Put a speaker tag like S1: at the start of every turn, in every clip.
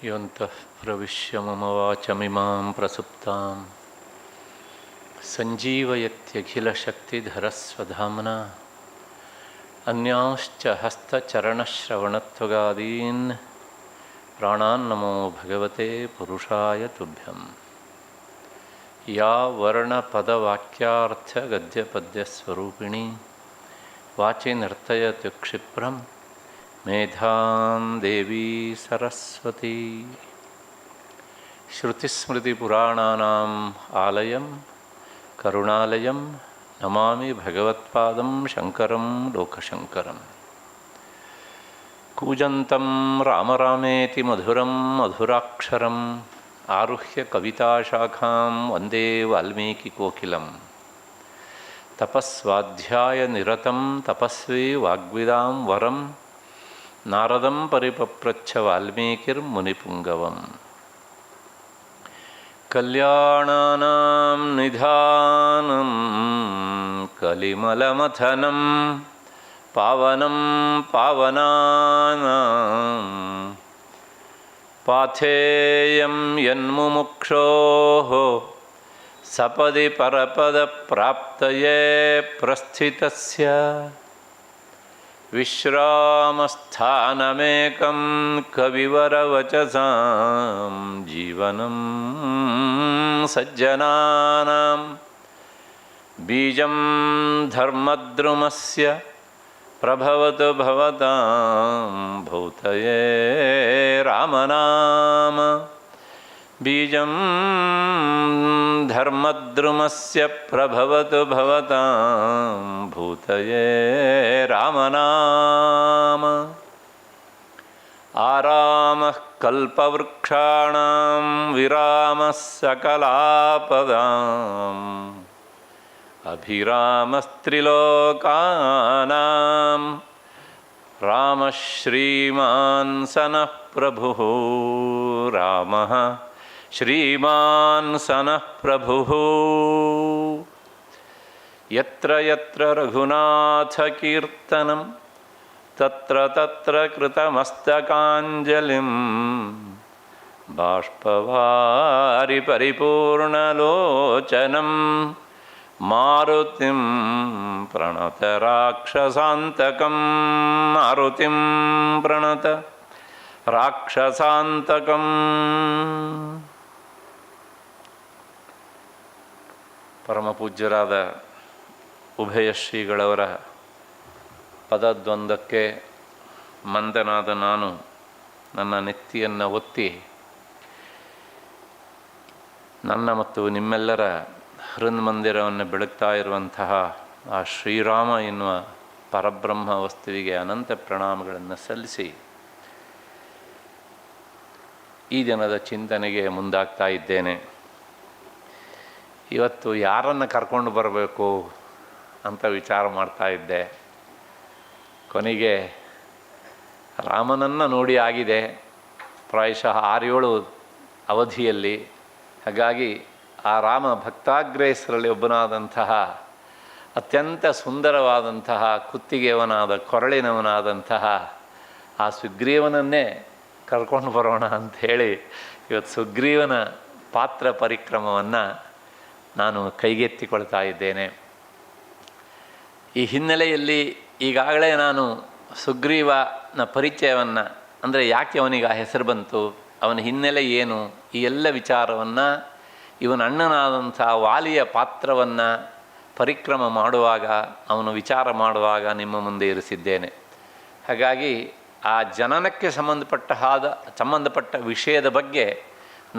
S1: ಯೋಂತಃ ಪ್ರವಿಶ್ಯ ಮಮ ವಾಚಮಿಮಾಂ ಪ್ರಸುಪ್ತಾಂ ಸಂಜೀವಯತ್ಯಖಿಲಶಕ್ತಿಧರಸ್ವಧಾಮ್ನಾ ಅನ್ಯಾಂಶ್ಚ ಹಸ್ತಚರಣಶ್ರವಣತ್ವಗಾದೀನ್ ಪ್ರಾಣಾನ್ನಮೋ ಭಗವತೆ ಪುರುಷಾಯ ತುಭ್ಯಂ. ಯಾ ವರ್ಣಪದವಾಕ್ಯಾರ್ಥಗದ್ಯಪದ್ಯಸ್ವರೂಪಿಣಿ ವಾಚಿ ನರ್ತಯತಿ ಕ್ಷಿಪ್ರಂ ಮೇಧಾಂ ದೇವಿ ಸರಸ್ವತಿ. ಶ್ರುತಿಸ್ಮೃತಿಪುರಾಣಾನಾಂ ಆಲಯಂ ಕರುಣಾಲಯಂ ನಮಾಮಿ ಭಗವತ್ಪಾದಂ ಶಂಕರಂ ಲೋಕಶಂಕರಂ. ಕೂಜಂತಂ ರಾಮ ರಾಮೇತಿ ಮಧುರಂ ಮಧುರಾಕ್ಷರಂ ಆರುಹ್ಯ ಕವಿತಾಶಾಖಾಂ ವಂದೇ ವಾಲ್ಮೀಕಿಕೋಕಿಲಂ. ತಪಸ್ವಾಧ್ಯಾಯ ನಿರತಂ ತಪಸ್ವಿ ವಾಗ್ವಿದಾಂ ವರಂ ನಾರದಂ ಪರಿಪಪ್ರಚ್ಛ ವಾಲ್ಮೀಕಿರ್ಮುನಿಪುಂಗವಂ. ಕಲ್ಯಾಣಾನಾಂ ನಿಧಾನಂ ಕಲಿಮಲಮಥನಂ ಪಾವನಂ ಪಾವನಾನಾಂ ಪಾಥೇಯಂ ಯನ್ಮುಮುಕ್ಷೋಃ ಸಪದಿ ಪರಪದ ಪ್ರಾಪ್ತಯೇ ಪ್ರಸ್ಥಿತಸ್ಯ ವಿಶ್ರಾಮಸ್ಥಾನಮೇಕಂ ಕವಿವರವಚಸಾಂ ಜೀವನಂ ಸಜ್ಜನಾನಾಂ ಬೀಜಂ ಧರ್ಮದ್ರುಮಸ್ಯ ಪ್ರಭವತು ಭವತಾಂ ಭೂತಯೇ ರಾಮನಾಮ. ಬೀಜಂ ಧರ್ಮದ್ರುಮಸ್ಯ ಪ್ರಭವತು ಭವತಾಂ ಭೂತಯೇ ರಾಮನಾಮ. ಆರಾಮಃ ಕಲ್ಪವೃಕ್ಷಾಣಾಂ ವಿರಾಮಃ ಸಕಲಾಪದಾಂ ಅಭಿರಾಮಸ್ತ್ರಿಲೋಕಾನಾಂ ರಾಮಃ ಶ್ರೀಮಾನ್ ಸನಃ ಪ್ರಭುಃ ರಾಮಃ ಶ್ರೀಮಾನ್ ಸನಃ ಪ್ರಭುಃ. ಯತ್ರ ಯತ್ರ ರಘುನಾಥಕೀರ್ತನಂ ತತ್ರ ತತ್ರ ಕೃತಮಸ್ತಕಾಂಜಲಿಂ ಬಾಷ್ಪವಾರಿ ಪರಿಪೂರ್ಣಲೋಚನಂ ಮಾರುತಿಂ ಪ್ರಣತ ರಾಕ್ಷಸಾಂತಕಂ. ಮಾರುತಿಂ ಪ್ರಣತ ರಾಕ್ಷಸಾಂತಕಂ. ಪರಮಪೂಜ್ಯರಾದ ಉಭಯ ಶ್ರೀಗಳವರ ಪದದ್ವಂದಕ್ಕೆ ಮಂದನಾದ ನಾನು ನನ್ನ ನೆತ್ತಿಯನ್ನು ಒತ್ತಿ ನನ್ನ ಮತ್ತು ನಿಮ್ಮೆಲ್ಲರ ಹೃನ್ಮಂದಿರವನ್ನು ಬೆಳಗ್ತಾ ಇರುವಂತಹ ಆ ಶ್ರೀರಾಮ ಎನ್ನುವ ಪರಬ್ರಹ್ಮ ವಸ್ತುವಿಗೆ ಅನಂತ ಪ್ರಣಾಮಗಳನ್ನು ಸಲ್ಲಿಸಿ ಈ ದಿನದ ಚಿಂತನೆಗೆ ಮುಂದಾಗ್ತಾ ಇದ್ದೇನೆ. ಇವತ್ತು ಯಾರನ್ನು ಕರ್ಕೊಂಡು ಬರಬೇಕು ಅಂತ ವಿಚಾರ ಮಾಡ್ತಾ ಇದ್ದೆ. ಕೊನೆಗೆ ರಾಮನನ್ನು ನೋಡಿ ಆಗಿದೆ, ಪ್ರಾಯಶಃ 6-7 ಅವಧಿಯಲ್ಲಿ. ಹಾಗಾಗಿ ಆ ರಾಮ ಭಕ್ತಾಗ್ರೇಸರಲ್ಲಿ ಒಬ್ಬನಾದಂತಹ ಅತ್ಯಂತ ಸುಂದರವಾದಂತಹ ಕುತ್ತಿಗೆಯವನಾದ ಕೊರಳಿನವನಾದಂತಹ ಆ ಸುಗ್ರೀವನನ್ನೇ ಕರ್ಕೊಂಡು ಬರೋಣ ಅಂಥೇಳಿ ಇವತ್ತು ಸುಗ್ರೀವನ ಪಾತ್ರ ಪರಿಕ್ರಮವನ್ನು ನಾನು ಕೈಗೆತ್ತಿಕೊಳ್ತಾ ಇದ್ದೇನೆ. ಈ ಹಿನ್ನೆಲೆಯಲ್ಲಿ ಈಗಾಗಲೇ ನಾನು ಸುಗ್ರೀವನ ಪರಿಚಯವನ್ನು, ಅಂದರೆ ಯಾಕೆ ಅವನಿಗೆ ಆ ಹೆಸರು ಬಂತು, ಅವನ ಹಿನ್ನೆಲೆ ಏನು, ಈ ಎಲ್ಲ ವಿಚಾರವನ್ನು ಇವನ ಅಣ್ಣನಾದಂಥ ವಾಲಿಯ ಪಾತ್ರವನ್ನು ಪರಿಕ್ರಮ ಮಾಡುವಾಗ, ಅವನು ವಿಚಾರ ಮಾಡುವಾಗ ನಿಮ್ಮ ಮುಂದೆ ಇರಿಸಿದ್ದೇನೆ. ಹಾಗಾಗಿ ಆ ಜನನಕ್ಕೆ ಸಂಬಂಧಪಟ್ಟ ವಿಷಯದ ಬಗ್ಗೆ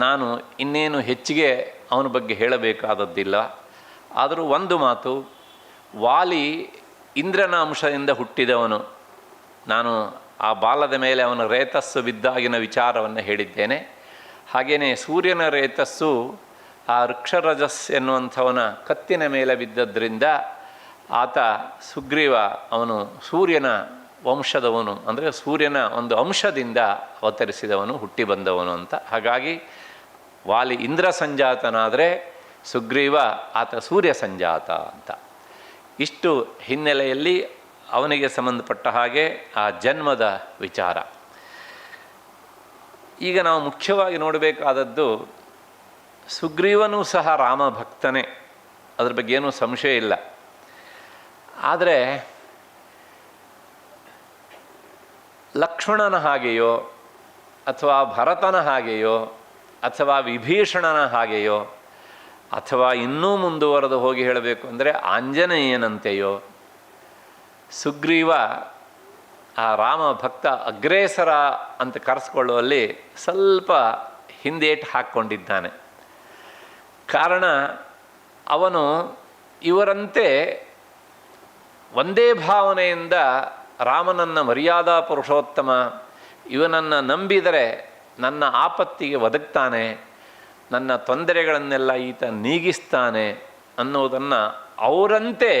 S1: ನಾನು ಇನ್ನೇನು ಹೆಚ್ಚಿಗೆ ಅವನ ಬಗ್ಗೆ ಹೇಳಬೇಕಾದದ್ದಿಲ್ಲ. ಆದರೂ ಒಂದು ಮಾತು, ವಾಲಿ ಇಂದ್ರನ ಅಂಶದಿಂದ ಹುಟ್ಟಿದವನು. ನಾನು ಆ ಬಾಲದ ಮೇಲೆ ಅವನ ರೇತಸ್ಸು ಬಿದ್ದಾಗಿನ ವಿಚಾರವನ್ನು ಹೇಳಿದ್ದೇನೆ. ಹಾಗೆಯೇ ಸೂರ್ಯನ ರೇತಸ್ಸು ಆ ವೃಕ್ಷರಜಸ್ ಎನ್ನುವಂಥವನ ಕತ್ತಿನ ಮೇಲೆ ಬಿದ್ದದ್ರಿಂದ ಆತ ಸುಗ್ರೀವ ಅವನು ಸೂರ್ಯನ ವಂಶದವನು, ಅಂದರೆ ಸೂರ್ಯನ ಒಂದು ಅಂಶದಿಂದ ಅವತರಿಸಿದವನು, ಹುಟ್ಟಿ ಬಂದವನು ಅಂತ. ಹಾಗಾಗಿ ವಾಲಿ ಇಂದ್ರ ಸಂಜಾತನಾದರೆ ಸುಗ್ರೀವ ಆತ ಸೂರ್ಯ ಸಂಜಾತ ಅಂತ. ಇಷ್ಟು ಹಿನ್ನೆಲೆಯಲ್ಲಿ ಅವನಿಗೆ ಸಂಬಂಧಪಟ್ಟ ಹಾಗೆ ಆ ಜನ್ಮದ ವಿಚಾರ. ಈಗ ನಾವು ಮುಖ್ಯವಾಗಿ ನೋಡಬೇಕಾದದ್ದು, ಸುಗ್ರೀವನೂ ಸಹ ರಾಮ ಭಕ್ತನೇ, ಅದ್ರ ಬಗ್ಗೆ ಏನೂ ಸಂಶಯ ಇಲ್ಲ. ಆದರೆ ಲಕ್ಷ್ಮಣನ ಹಾಗೆಯೋ ಅಥವಾ ಭರತನ ಹಾಗೆಯೋ ಅಥವಾ ವಿಭೀಷಣನ ಹಾಗೆಯೋ ಅಥವಾ ಇನ್ನೂ ಮುಂದುವರೆದು ಹೋಗಿ ಹೇಳಬೇಕು ಅಂದರೆ ಆಂಜನೇಯನಂತೆಯೋ ಸುಗ್ರೀವ ಆ ರಾಮ ಭಕ್ತ ಅಗ್ರೇಸರ ಅಂತ ಕರೆಸ್ಕೊಳ್ಳುವಲ್ಲಿ ಸ್ವಲ್ಪ ಹಿಂದೇಟು ಹಾಕ್ಕೊಂಡಿದ್ದಾನೆ. ಕಾರಣ ಅವನು ಇವರಂತೆ ಒಂದೇ ಭಾವನೆಯಿಂದ ರಾಮನನ್ನು ಮರ್ಯಾದಾ ಪುರುಷೋತ್ತಮ, ಇವನನ್ನು ನಂಬಿದರೆ ನನ್ನ ಆಪತ್ತಿಗೆ ಒದಗ್ತಾನೆ, ನನ್ನ ತೊಂದರೆಗಳನ್ನೆಲ್ಲ ಈತ ನೀಗಿಸ್ತಾನೆ ಅನ್ನೋದನ್ನು ಅವರಂತೆ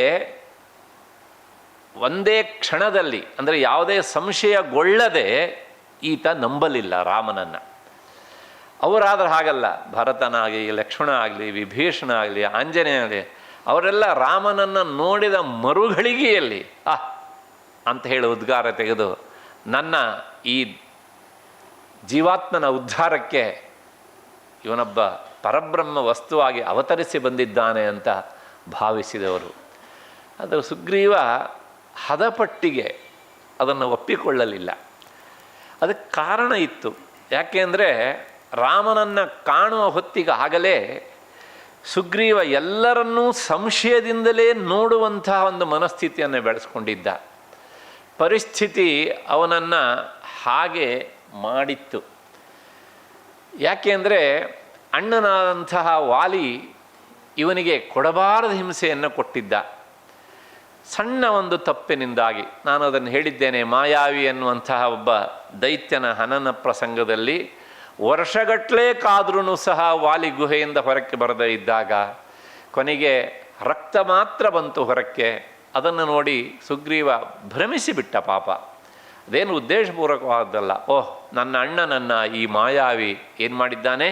S1: ಒಂದೇ ಕ್ಷಣದಲ್ಲಿ, ಅಂದರೆ ಯಾವುದೇ ಸಂಶಯಗೊಳ್ಳದೆ ಈತ ನಂಬಲಿಲ್ಲ ರಾಮನನ್ನು. ಅವರಾದ್ರೆ ಹಾಗಲ್ಲ. ಭರತನಾಗಲಿ, ಲಕ್ಷ್ಮಣ ಆಗಲಿ, ವಿಭೀಷಣ ಆಗಲಿ, ಆಂಜನೇಯ ಆಗಲಿ, ಅವರೆಲ್ಲ ರಾಮನನ್ನು ನೋಡಿದ ಮರುಗಳಿಗೆಯಲ್ಲಿ ಅಂತ ಹೇಳಿ ಉದ್ಗಾರ ತೆಗೆದು ನನ್ನ ಈ ಜೀವಾತ್ಮನ ಉದ್ಧಾರಕ್ಕೆ ಇವನೊಬ್ಬ ಪರಬ್ರಹ್ಮ ವಸ್ತುವಾಗಿ ಅವತರಿಸಿ ಬಂದಿದ್ದಾನೆ ಅಂತ ಭಾವಿಸಿದವರು. ಅದು ಸುಗ್ರೀವ ಹದಪಟ್ಟಿಗೆ ಅದನ್ನು ಒಪ್ಪಿಕೊಳ್ಳಲಿಲ್ಲ. ಅದಕ್ಕೆ ಕಾರಣ ಇತ್ತು. ಯಾಕೆಂದರೆ ರಾಮನನ್ನು ಕಾಣುವ ಹೊತ್ತಿಗೆ ಆಗಲೇ ಸುಗ್ರೀವ ಎಲ್ಲರನ್ನೂ ಸಂಶಯದಿಂದಲೇ ನೋಡುವಂತಹ ಒಂದು ಮನಸ್ಥಿತಿಯನ್ನು ಬೆಳೆಸ್ಕೊಂಡಿದ್ದ. ಪರಿಸ್ಥಿತಿ ಅವನನ್ನು ಹಾಗೆ ಮಾಡಿತ್ತು. ಯಾಕೆಂದರೆ ಅಣ್ಣನಾದಂತಹ ವಾಲಿ ಇವನಿಗೆ ಕೊಡಬಾರದ ಹಿಂಸೆಯನ್ನು ಕೊಟ್ಟಿದ್ದ. ಸಣ್ಣ ಒಂದು ತಪ್ಪಿನಿಂದಾಗಿ, ನಾನು ಅದನ್ನು ಹೇಳಿದ್ದೇನೆ, ಮಾಯಾವಿ ಎನ್ನುವಂತಹ ಒಬ್ಬ ದೈತ್ಯನ ಹನನ ಪ್ರಸಂಗದಲ್ಲಿ ವರ್ಷಗಟ್ಟಲೆ ಕಾದ್ರೂ ಸಹ ವಾಲಿ ಗುಹೆಯಿಂದ ಹೊರಕ್ಕೆ ಬರದೇ ಇದ್ದಾಗ ಕೊನೆಗೆ ರಕ್ತ ಮಾತ್ರ ಬಂತು ಹೊರಕ್ಕೆ. ಅದನ್ನು ನೋಡಿ ಸುಗ್ರೀವ ಭ್ರಮಿಸಿಬಿಟ್ಟ. ಪಾಪ, ಅದೇನು ಉದ್ದೇಶಪೂರ್ವಕವಾದಲ್ಲ. ನನ್ನ ಅಣ್ಣನನ್ನು ಈ ಮಾಯಾವಿ ಏನು ಮಾಡಿದ್ದಾನೆ,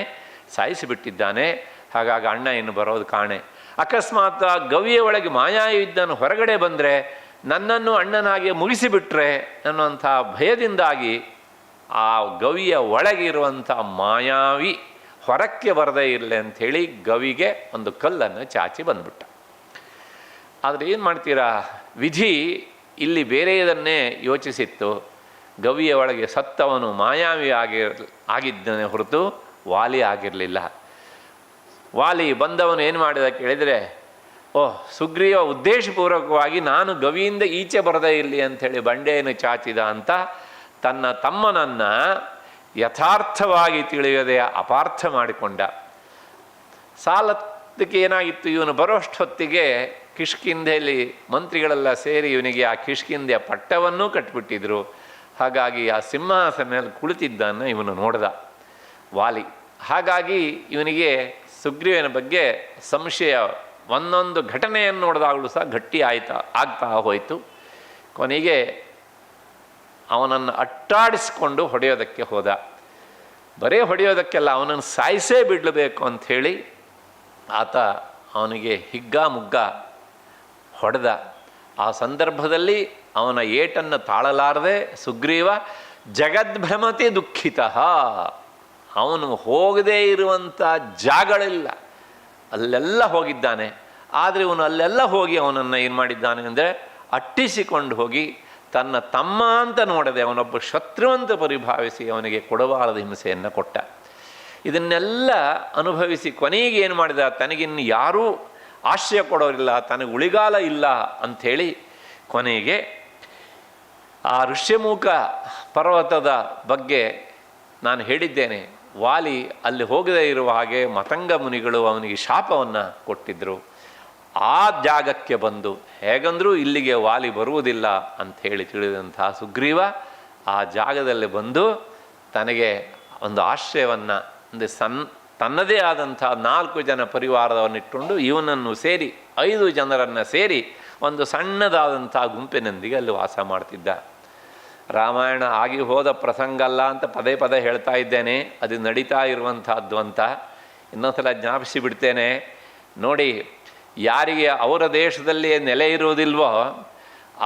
S1: ಸಾಯಿಸಿಬಿಟ್ಟಿದ್ದಾನೆ, ಹಾಗಾಗಿ ಅಣ್ಣ ಇನ್ನು ಬರೋದು ಕಾಣೆ. ಅಕಸ್ಮಾತ್ ಗವಿಯ ಒಳಗೆ ಮಾಯಾವಿ ಇದ್ದನು ಹೊರಗಡೆ ಬಂದರೆ ನನ್ನನ್ನು ಅಣ್ಣನಾಗೆ ಮುಗಿಸಿಬಿಟ್ರೆ ಅನ್ನುವಂಥ ಭಯದಿಂದಾಗಿ ಆ ಗವಿಯ ಒಳಗಿರುವಂಥ ಮಾಯಾವಿ ಹೊರಕ್ಕೆ ಬರದೇ ಇರಲಿ ಅಂಥೇಳಿ ಗವಿಗೆ ಒಂದು ಕಲ್ಲನ್ನು ಚಾಚಿ ಬಂದ್ಬಿಟ್ಟ. ಆದರೆ ಏನು ಮಾಡ್ತೀರಾ, ವಿಧಿ ಇಲ್ಲಿ ಬೇರೆಯದನ್ನೇ ಯೋಚಿಸಿತ್ತು. ಗವಿಯ ಒಳಗೆ ಸತ್ತವನು ಮಾಯಾವಿ ಆಗಿದ್ದನೇ ಹೊರತು ವಾಲಿ ಆಗಿರಲಿಲ್ಲ. ವಾಲಿ ಬಂದವನು ಏನು ಮಾಡಿದ ಕೇಳಿದರೆ, ಸುಗ್ರೀವ ಉದ್ದೇಶಪೂರ್ವಕವಾಗಿ ನಾನು ಗವಿಯಿಂದ ಈಚೆ ಬರದೇ ಇರಲಿ ಅಂಥೇಳಿ ಬಂಡೆಯನ್ನು ಚಾಚಿದ ಅಂತ ತನ್ನ ತಮ್ಮನನ್ನು ಯಥಾರ್ಥವಾಗಿ ತಿಳಿಯದೆ ಅಪಾರ್ಥ ಮಾಡಿಕೊಂಡ. ಸಾಲದಕ್ಕೆ ಏನಾಗಿತ್ತು, ಇವನು ಬರೋಷ್ಟೊತ್ತಿಗೆ ಕಿಷ್ಕಿಂಧೆಯಲ್ಲಿ ಮಂತ್ರಿಗಳೆಲ್ಲ ಸೇರಿ ಇವನಿಗೆ ಆ ಕಿಷ್ಕಿಂಧೆಯ ಪಟ್ಟವನ್ನೂ ಕಟ್ಟಿಬಿಟ್ಟಿದ್ರು. ಹಾಗಾಗಿ ಆ ಸಿಂಹಾಸನ ಮೇಲೆ ಕುಳಿತಿದ್ದನ್ನು ಇವನು ನೋಡ್ದ ವಾಲಿ. ಹಾಗಾಗಿ ಇವನಿಗೆ ಸುಗ್ರೀವನ ಬಗ್ಗೆ ಸಂಶಯ ಒಂದೊಂದು ಘಟನೆಯನ್ನು ನೋಡಿದಾಗಲೂ ಸಹ ಗಟ್ಟಿ ಆಗ್ತಾ ಹೋಯಿತು. ಕೊನೆಗೆ ಅವನನ್ನು ಅಟ್ಟಾಡಿಸಿಕೊಂಡು ಹೊಡೆಯೋದಕ್ಕೆ ಹೋದ. ಬರೀ ಹೊಡೆಯೋದಕ್ಕೆಲ್ಲ, ಅವನನ್ನು ಸಾಯಿಸೇ ಬಿಡಬೇಕು ಅಂಥೇಳಿ ಆತ ಅವನಿಗೆ ಹಿಗ್ಗಾಮುಗ್ಗ ಹೊಡೆದ. ಆ ಸಂದರ್ಭದಲ್ಲಿ ಅವನ ಏಟನ್ನು ತಾಳಲಾರದೆ ಸುಗ್ರೀವ ಜಗದ್ಭ್ರಮತಿ ದುಃಖಿತ. ಅವನು ಹೋಗದೇ ಇರುವಂಥ ಜಾಗಗಳಿಲ್ಲ, ಅಲ್ಲೆಲ್ಲ ಹೋಗಿದ್ದಾನೆ. ಆದರೆ ಇವನು ಅಲ್ಲೆಲ್ಲ ಹೋಗಿ ಅವನನ್ನು ಏನು ಮಾಡಿದ್ದಾನೆ ಅಂದರೆ ಅಟ್ಟಿಸಿಕೊಂಡು ಹೋಗಿ ತನ್ನ ತಮ್ಮ ಅಂತ ನೋಡದೆ ಅವನೊಬ್ಬ ಶತ್ರುವಂತ ಪರಿಭಾವಿಸಿ ಅವನಿಗೆ ಕೊಡಬಾರದ ಹಿಂಸೆಯನ್ನು ಕೊಟ್ಟ. ಇದನ್ನೆಲ್ಲ ಅನುಭವಿಸಿ ಕೊನೆಗೆ ಏನು ಮಾಡಿದ, ತನಗಿನ್ನು ಯಾರೂ ಆಶ್ರಯ ಕೊಡೋರಿಲ್ಲ, ತನಗೆ ಉಳಿಗಾಲ ಇಲ್ಲ ಅಂಥೇಳಿ ಕೊನೆಗೆ ಆ ಋಷ್ಯಮುಖ ಪರ್ವತದ ಬಗ್ಗೆ ನಾನು ಹೇಳಿದ್ದೇನೆ. ವಾಲಿ ಅಲ್ಲಿ ಹೋಗದೇ ಇರುವ ಹಾಗೆ ಮತಂಗ ಮುನಿಗಳು ಅವನಿಗೆ ಶಾಪವನ್ನು ಕೊಟ್ಟಿದ್ದರು. ಆ ಜಾಗಕ್ಕೆ ಬಂದು ಹೇಗಂದರೂ ಇಲ್ಲಿಗೆ ವಾಲಿ ಬರುವುದಿಲ್ಲ ಅಂಥೇಳಿ ತಿಳಿದಂತಹ ಸುಗ್ರೀವ ಆ ಜಾಗದಲ್ಲಿ ಬಂದು ತನಗೆ ಒಂದು ಆಶ್ರಯವನ್ನು, ಅಂದರೆ ತನ್ನದೇ ಆದಂಥ 4 ಜನ ಪರಿವಾರವನ್ನಿಟ್ಟುಕೊಂಡು ಇವನನ್ನು ಸೇರಿ 5 ಜನರನ್ನು ಸೇರಿ ಒಂದು ಸಣ್ಣದಾದಂಥ ಗುಂಪಿನೊಂದಿಗೆ ಅಲ್ಲಿ ವಾಸ ಮಾಡ್ತಿದ್ದ. ರಾಮಾಯಣ ಆಗಿ ಹೋದ ಪ್ರಸಂಗ ಅಲ್ಲ ಅಂತ ಪದೇ ಪದೇ ಹೇಳ್ತಾ ಇದ್ದೇನೆ, ಅದು ನಡೀತಾ ಇರುವಂಥದ್ದು ಅಂತ ಇನ್ನೊಂದ್ಸಲ ಜ್ಞಾಪಿಸಿ ಬಿಡ್ತೇನೆ. ನೋಡಿ, ಯಾರಿಗೆ ಅವರ ದೇಶದಲ್ಲಿ ನೆಲೆ ಇರುವುದಿಲ್ವೋ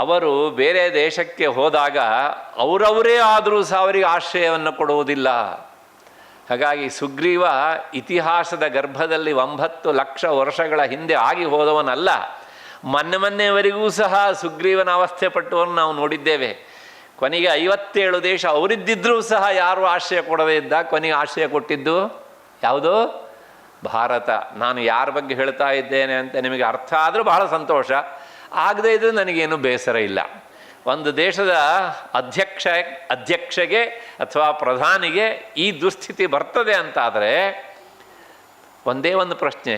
S1: ಅವರು ಬೇರೆ ದೇಶಕ್ಕೆ ಹೋದಾಗ ಅವರವರೇ ಆದರೂ ಸಹ ಅವರಿಗೆ ಆಶ್ರಯವನ್ನು ಕೊಡುವುದಿಲ್ಲ. ಹಾಗಾಗಿ ಸುಗ್ರೀವ ಇತಿಹಾಸದ ಗರ್ಭದಲ್ಲಿ 9 ಲಕ್ಷ ವರ್ಷಗಳ ಹಿಂದೆ ಆಗಿ ಹೋದವನಲ್ಲ. ಮೊನ್ನೆವರೆಗೂ ಸಹ ಸುಗ್ರೀವನ ಅವಸ್ಥೆ ಪಟ್ಟುವನ್ನು ನಾವು ನೋಡಿದ್ದೇವೆ. ಕೊನೆಗೆ 57 ದೇಶ ಅವರಿದ್ದಿದ್ರೂ ಸಹ ಯಾರೂ ಆಶ್ರಯ ಕೊಡದೇ ಇದ್ದ. ಕೊನೆಗೆ ಆಶ್ರಯ ಕೊಟ್ಟಿದ್ದು ಯಾವುದು? ಭಾರತ. ನಾನು ಯಾರ ಬಗ್ಗೆ ಹೇಳ್ತಾ ಇದ್ದೇನೆ ಅಂತ ನಿಮಗೆ ಅರ್ಥ ಆದರೂ ಬಹಳ ಸಂತೋಷ, ಆಗದೇ ಇದ್ದರೆ ನನಗೇನು ಬೇಸರ ಇಲ್ಲ. ಒಂದು ದೇಶದ ಅಧ್ಯಕ್ಷಗೆ ಅಥವಾ ಪ್ರಧಾನಿಗೆ ಈ ದುಸ್ಥಿತಿ ಬರ್ತದೆ ಅಂತಾದರೆ ಒಂದೇ ಒಂದು ಪ್ರಶ್ನೆ,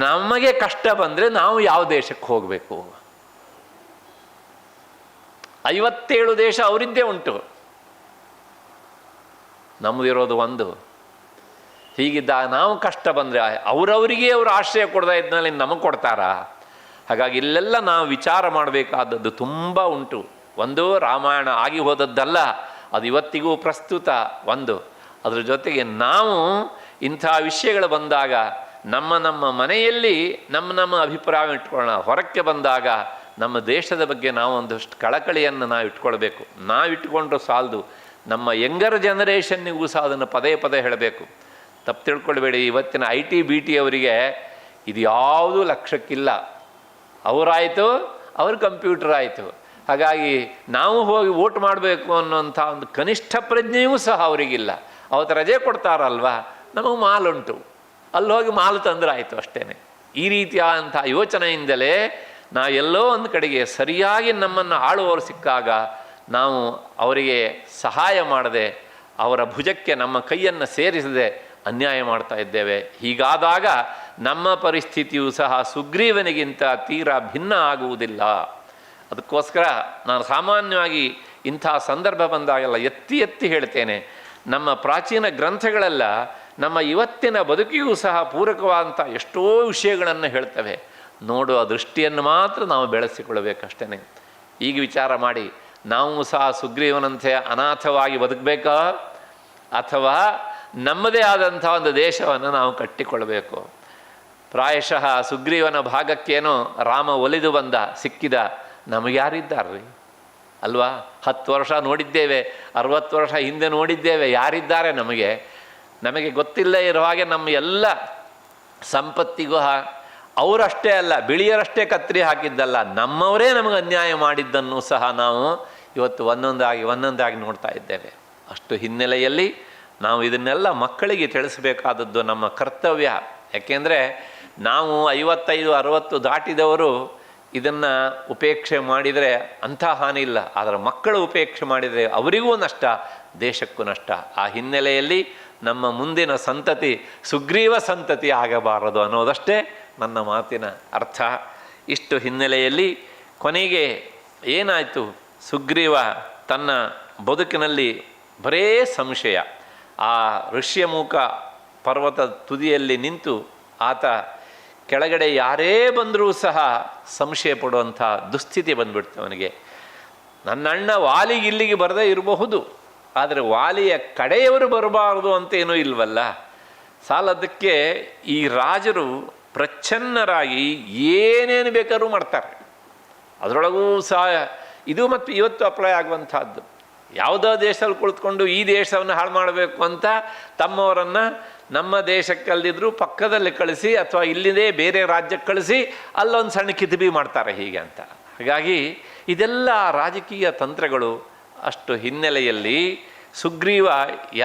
S1: ನಮಗೆ ಕಷ್ಟ ಬಂದರೆ ನಾವು ಯಾವ ದೇಶಕ್ಕೆ ಹೋಗಬೇಕು? 57 ದೇಶ ಅವರಿದ್ದೇ ಉಂಟು, ನಮ್ಮದಿರೋದು ಒಂದು. ಹೀಗಿದ್ದಾಗ ನಾವು ಕಷ್ಟ ಬಂದರೆ ಅವರವರಿಗೆ ಅವರು ಆಶ್ರಯ ಕೊಡ್ತಾ ಇದ್ದಲ್ಲಿ ನಮಗೆ ಕೊಡ್ತಾರಾ? ಹಾಗಾಗಿ ಇಲ್ಲೆಲ್ಲ ನಾವು ವಿಚಾರ ಮಾಡಬೇಕಾದದ್ದು ತುಂಬ ಉಂಟು. ಒಂದು, ರಾಮಾಯಣ ಆಗಿ ಹೋದದ್ದಲ್ಲ, ಅದು ಇವತ್ತಿಗೂ ಪ್ರಸ್ತುತ. ಒಂದು, ಅದ್ರ ಜೊತೆಗೆ ನಾವು ಇಂಥ ವಿಷಯಗಳು ಬಂದಾಗ ನಮ್ಮ ಮನೆಯಲ್ಲಿ ನಮ್ಮ ಅಭಿಪ್ರಾಯ ಇಟ್ಕೊಳ್ಳೋಣ. ಹೊರಕ್ಕೆ ಬಂದಾಗ ನಮ್ಮ ದೇಶದ ಬಗ್ಗೆ ನಾವು ಒಂದಷ್ಟು ಕಳಕಳಿಯನ್ನು ನಾವು ಇಟ್ಕೊಳ್ಬೇಕು. ನಾವಿಟ್ಕೊಂಡ್ರೂ ಸಾಲದು, ನಮ್ಮ ಯಂಗರ್ ಜನರೇಷನ್ನಿಗೂ ಸಹ ಅದನ್ನು ಪದೇ ಹೇಳಬೇಕು. ತಪ್ಪು ತಿಳ್ಕೊಳ್ಬೇಡಿ, ಇವತ್ತಿನ IT BT ಅವರಿಗೆ ಇದು ಯಾವುದೂ ಲಕ್ಷ್ಯಕ್ಕಿಲ್ಲ. ಅವರಾಯಿತು, ಅವ್ರ ಕಂಪ್ಯೂಟರ್ ಆಯಿತು. ಹಾಗಾಗಿ ನಾವು ಹೋಗಿ ವೋಟ್ ಮಾಡಬೇಕು ಅನ್ನೋಂಥ ಒಂದು ಕನಿಷ್ಠ ಪ್ರಜ್ಞೆಯೂ ಸಹ ಅವರಿಗಿಲ್ಲ. ಅವತ್ತು ರಜೆ ಕೊಡ್ತಾರಲ್ವ, ನಮಗೆ ಮಾಲುಂಟು, ಅಲ್ಲಿ ಹೋಗಿ ಮಾಲು ತಂದ್ರೆ ಆಯಿತು ಅಷ್ಟೇ. ಈ ರೀತಿಯಾದಂಥ ಯೋಚನೆಯಿಂದಲೇ ನಾವೆಲ್ಲೋ ಒಂದು ಕಡೆಗೆ ಸರಿಯಾಗಿ ನಮ್ಮನ್ನು ಆಳುವವರು ಸಿಕ್ಕಾಗ ನಾವು ಅವರಿಗೆ ಸಹಾಯ ಮಾಡದೆ, ಅವರ ಭುಜಕ್ಕೆ ನಮ್ಮ ಕೈಯನ್ನು ಸೇರಿಸದೆ ಅನ್ಯಾಯ ಮಾಡ್ತಾ ಇದ್ದೇವೆ. ಹೀಗಾದಾಗ ನಮ್ಮ ಪರಿಸ್ಥಿತಿಯೂ ಸಹ ಸುಗ್ರೀವನಿಗಿಂತ ತೀರಾ ಭಿನ್ನ ಆಗುವುದಿಲ್ಲ. ಅದಕ್ಕೋಸ್ಕರ ನಾನು ಸಾಮಾನ್ಯವಾಗಿ ಇಂಥ ಸಂದರ್ಭ ಬಂದಾಗೆಲ್ಲ ಎತ್ತಿ ಹೇಳ್ತೇನೆ, ನಮ್ಮ ಪ್ರಾಚೀನ ಗ್ರಂಥಗಳೆಲ್ಲ ನಮ್ಮ ಇವತ್ತಿನ ಬದುಕಿಗೂ ಸಹ ಪೂರಕವಾದಂಥ ಎಷ್ಟೋ ವಿಷಯಗಳನ್ನು ಹೇಳ್ತವೆ. ನೋಡುವ ದೃಷ್ಟಿಯನ್ನು ಮಾತ್ರ ನಾವು ಬೆಳೆಸಿಕೊಳ್ಳಬೇಕಷ್ಟೇ. ಈಗ ವಿಚಾರ ಮಾಡಿ, ನಾವು ಸಹ ಸುಗ್ರೀವನಂತೆ ಅನಾಥವಾಗಿ ಬದುಕಬೇಕಾ ಅಥವಾ ನಮ್ಮದೇ ಆದಂಥ ಒಂದು ದೇಶವನ್ನು ನಾವು ಕಟ್ಟಿಕೊಳ್ಳಬೇಕು? ಪ್ರಾಯಶಃ ಸುಗ್ರೀವನ ಭಾಗಕ್ಕೇನೋ ರಾಮ ಒಲಿದು ಬಂದ, ಸಿಕ್ಕಿದ. ನಮಗೆ ಯಾರಿದ್ದಾರ್ರಿ ಅಲ್ವಾ? 10 ವರ್ಷ ನೋಡಿದ್ದೇವೆ, 60 ವರ್ಷ ಹಿಂದೆ ನೋಡಿದ್ದೇವೆ, ಯಾರಿದ್ದಾರೆ ನಮಗೆ ಗೊತ್ತಿಲ್ಲ ಇರೋ ಹಾಗೆ ನಮ್ಮ ಎಲ್ಲ ಸಂಪತ್ತಿಗೂ ಅವರಷ್ಟೇ ಅಲ್ಲ, ಬಿಳಿಯರಷ್ಟೇ ಕತ್ತರಿ ಹಾಕಿದ್ದಲ್ಲ, ನಮ್ಮವರೇ ನಮಗೆ ಅನ್ಯಾಯ ಮಾಡಿದ್ದನ್ನು ಸಹ ನಾವು ಇವತ್ತು ಒಂದೊಂದಾಗಿ ನೋಡ್ತಾ ಇದ್ದೇವೆ. ಅಷ್ಟು ಹಿನ್ನೆಲೆಯಲ್ಲಿ ನಾವು ಇದನ್ನೆಲ್ಲ ಮಕ್ಕಳಿಗೆ ತಿಳಿಸಬೇಕಾದದ್ದು ನಮ್ಮ ಕರ್ತವ್ಯ. ಯಾಕೆಂದರೆ ನಾವು 55-60 ದಾಟಿದವರು ಇದನ್ನು ಉಪೇಕ್ಷೆ ಮಾಡಿದರೆ ಅಂಥ ಹಾನಿ ಇಲ್ಲ. ಆದರೆ ಮಕ್ಕಳು ಉಪೇಕ್ಷೆ ಮಾಡಿದರೆ ಅವರಿಗೂ ನಷ್ಟ, ದೇಶಕ್ಕೂ ನಷ್ಟ. ಆ ಹಿನ್ನೆಲೆಯಲ್ಲಿ ನಮ್ಮ ಮುಂದಿನ ಸಂತತಿ ಸುಗ್ರೀವ ಸಂತತಿ ಆಗಬಾರದು ಅನ್ನೋದಷ್ಟೇ ನನ್ನ ಮಾತಿನ ಅರ್ಥ. ಇಷ್ಟು ಹಿನ್ನೆಲೆಯಲ್ಲಿ ಕೊನೆಗೆ ಏನಾಯಿತು? ಸುಗ್ರೀವ ತನ್ನ ಬದುಕಿನಲ್ಲಿ ಬರೇ ಸಂಶಯ. ಆ ಋಷ್ಯಮುಖ ಪರ್ವತದ ತುದಿಯಲ್ಲಿ ನಿಂತು ಆತ ಕೆಳಗಡೆ ಯಾರೇ ಬಂದರೂ ಸಹ ಸಂಶಯ ಪಡುವಂಥ ದುಸ್ಥಿತಿ ಬಂದ್ಬಿಡ್ತು ಅವನಿಗೆ. ನನ್ನ ಅಣ್ಣ ವಾಲಿಗೆ ಇಲ್ಲಿಗೆ ಬರದೇ ಇರಬಹುದು, ಆದರೆ ವಾಲಿಯ ಕಡೆಯವರು ಬರಬಾರದು ಅಂತೇನೂ ಇಲ್ವಲ್ಲ. ಸಾಲದಕ್ಕೆ ಈ ರಾಜರು ಪ್ರಚ್ಛನ್ನರಾಗಿ ಏನೇನು ಬೇಕಾದ್ರೂ ಮಾಡ್ತಾರೆ. ಅದರೊಳಗೂ ಸಹ ಇದು ಮತ್ತು ಇವತ್ತು ಅಪ್ಲೈ ಆಗುವಂಥದ್ದು. ಯಾವುದೋ ದೇಶದಲ್ಲಿ ಕುಳಿತುಕೊಂಡು ಈ ದೇಶವನ್ನು ಹಾಳು ಮಾಡಬೇಕು ಅಂತ ತಮ್ಮವರನ್ನು ನಮ್ಮ ದೇಶಕ್ಕಲ್ಲಿದ್ದರೂ ಪಕ್ಕದಲ್ಲಿ ಕಳಿಸಿ ಅಥವಾ ಇಲ್ಲಿದೆ ಬೇರೆ ರಾಜ್ಯಕ್ಕೆ ಕಳಿಸಿ ಅಲ್ಲೊಂದು ಸಣ್ಣ ಕಿತಿಬಿ ಮಾಡ್ತಾರೆ ಹೀಗೆ ಅಂತ. ಹಾಗಾಗಿ ಇದೆಲ್ಲ ರಾಜಕೀಯ ತಂತ್ರಗಳು. ಅಷ್ಟು ಹಿನ್ನೆಲೆಯಲ್ಲಿ ಸುಗ್ರೀವ